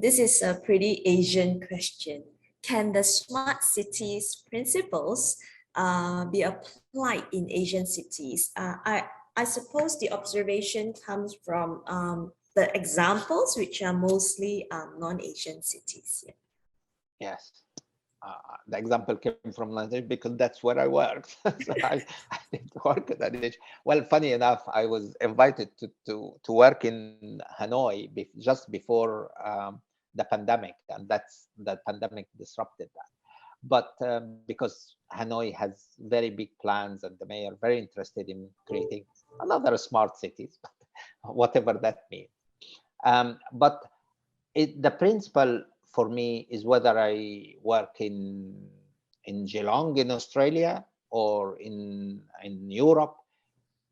This is a pretty Asian question. Can the smart cities principles be applied in Asian cities? I suppose the observation comes from the examples, which are mostly non-Asian cities. Yeah. Yes. The example came from London because that's where I worked. So I did work at that age. Well, funny enough, I was invited to work in Hanoi just before the pandemic, and that pandemic disrupted that. But because Hanoi has very big plans and the mayor very interested in creating another smart cities, whatever that means. But the principle for me is whether I work in Geelong in Australia or in Europe,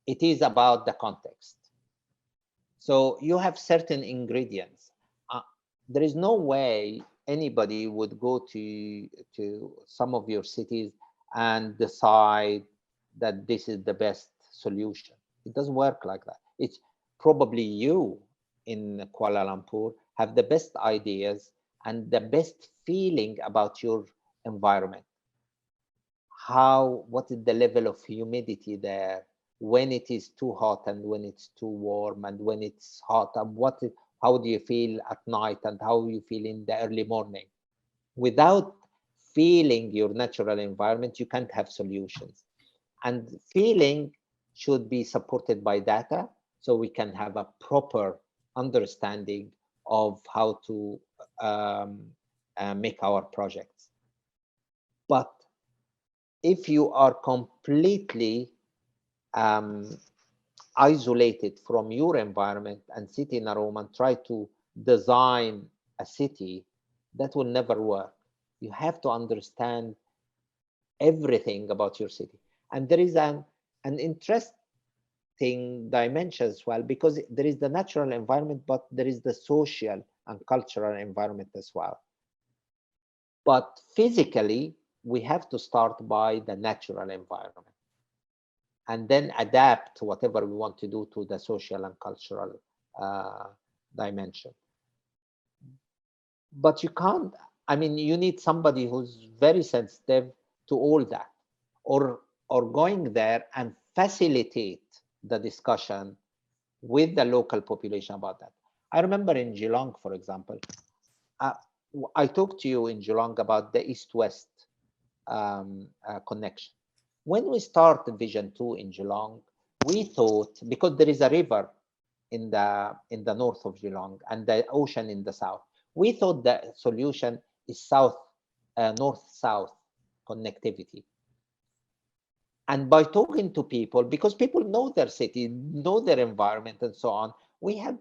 it is about the context. So you have certain ingredients. There is no way anybody would go to some of your cities and decide that this is the best solution. It doesn't work like that. It's probably you in Kuala Lumpur have the best ideas and the best feeling about your environment. What is the level of humidity there, when it is too hot and when it's too warm, and when it's hot, and how do you feel at night and how you feel in the early morning. Without feeling your natural environment, you can't have solutions. And feeling should be supported by data so we can have a proper understanding of how to make our projects. But if you are completely isolated from your environment and sit in a room and try to design a city, that will never work. You have to understand everything about your city. And there is an interesting dimension as well, because there is the natural environment, but there is the social and cultural environment as well. But physically, we have to start by the natural environment and then adapt whatever we want to do to the social and cultural dimension. But you can't, I mean, you need somebody who's very sensitive to all that, or going there and facilitate the discussion with the local population about that. I remember in Geelong, for example, I talked to you in Geelong about the East-West connection. When we started Vision 2 in Geelong, we thought, because there is a river in the north of Geelong and the ocean in the south, we thought the solution is north-south connectivity. And by talking to people, because people know their city, know their environment and so on, we had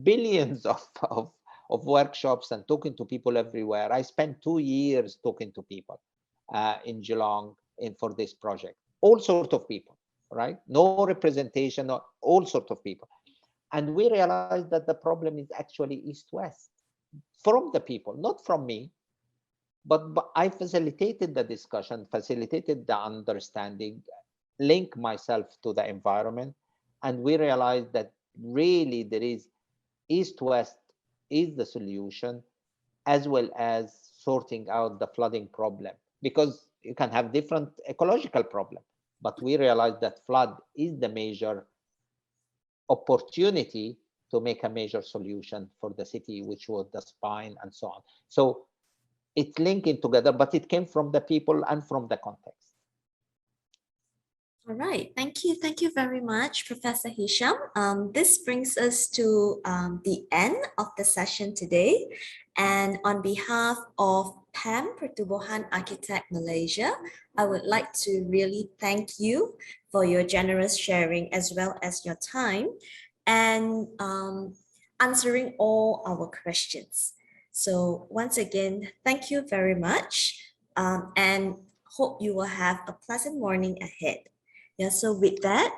billions of workshops and talking to people everywhere. I spent 2 years talking to people in Geelong for this project. All sorts of people, right? No representation, all sorts of people. And we realized that the problem is actually East-West from the people, not from me. But I facilitated the discussion, facilitated the understanding, link myself to the environment, and we realized that really there is East-West is the solution, as well as sorting out the flooding problem, because you can have different ecological problems. But we realized that flood is the major opportunity to make a major solution for the city, which was the spine and so on. So it's linking together, but it came from the people and from the context. All right, thank you. Thank you very much, Professor Hisham. This brings us to the end of the session today. And on behalf of PAM Pertubuhan Architect Malaysia, I would like to really thank you for your generous sharing as well as your time and answering all our questions. So once again, thank you very much and hope you will have a pleasant morning ahead. Yeah, so with that,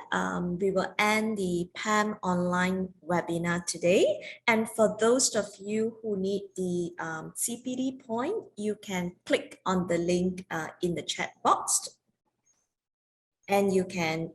we will end the PAM online webinar today. And for those of you who need the CPD point, you can click on the link in the chat box. And you can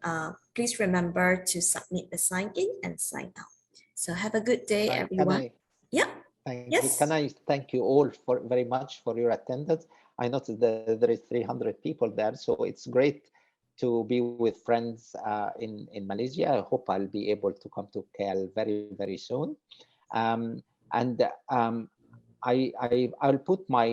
please remember to submit the sign in and sign out. So have a good day, everyone. Yeah. Thank you. Yes. Can I thank you all for very much for your attendance? I noticed that there is 300 people there, so it's great to be with friends in Malaysia. I hope I'll be able to come to KL very, very soon. Um, and I'll put my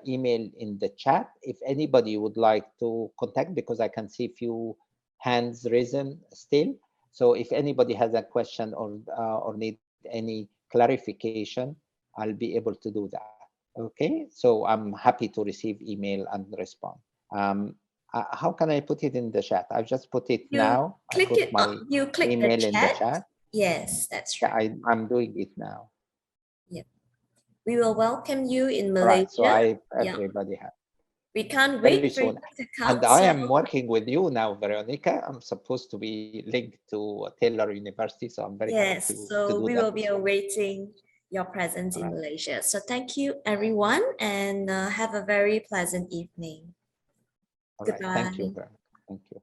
email in the chat if anybody would like to contact, because I can see few hands risen still. So if anybody has a question or need any clarification, I'll be able to do that. Okay, so I'm happy to receive email and respond. Um, how can I put it in the chat? I've just put it You now. I click put it my on, you click the email in the chat. chat. Yes, that's Yeah, right. I'm doing it now. Yeah. We will welcome you in All right, so Malaysia. Yeah. everybody has. We can't Very wait for you soon. to And come. I So am working with you now, Veronica. I'm supposed to be linked to Taylor University, so I'm very happy yes, to so do we that will be as well. awaiting your presence All in right. Malaysia. So thank you, everyone, and have a very pleasant evening. All right. Thank you, Goodbye. Veronica. Thank you.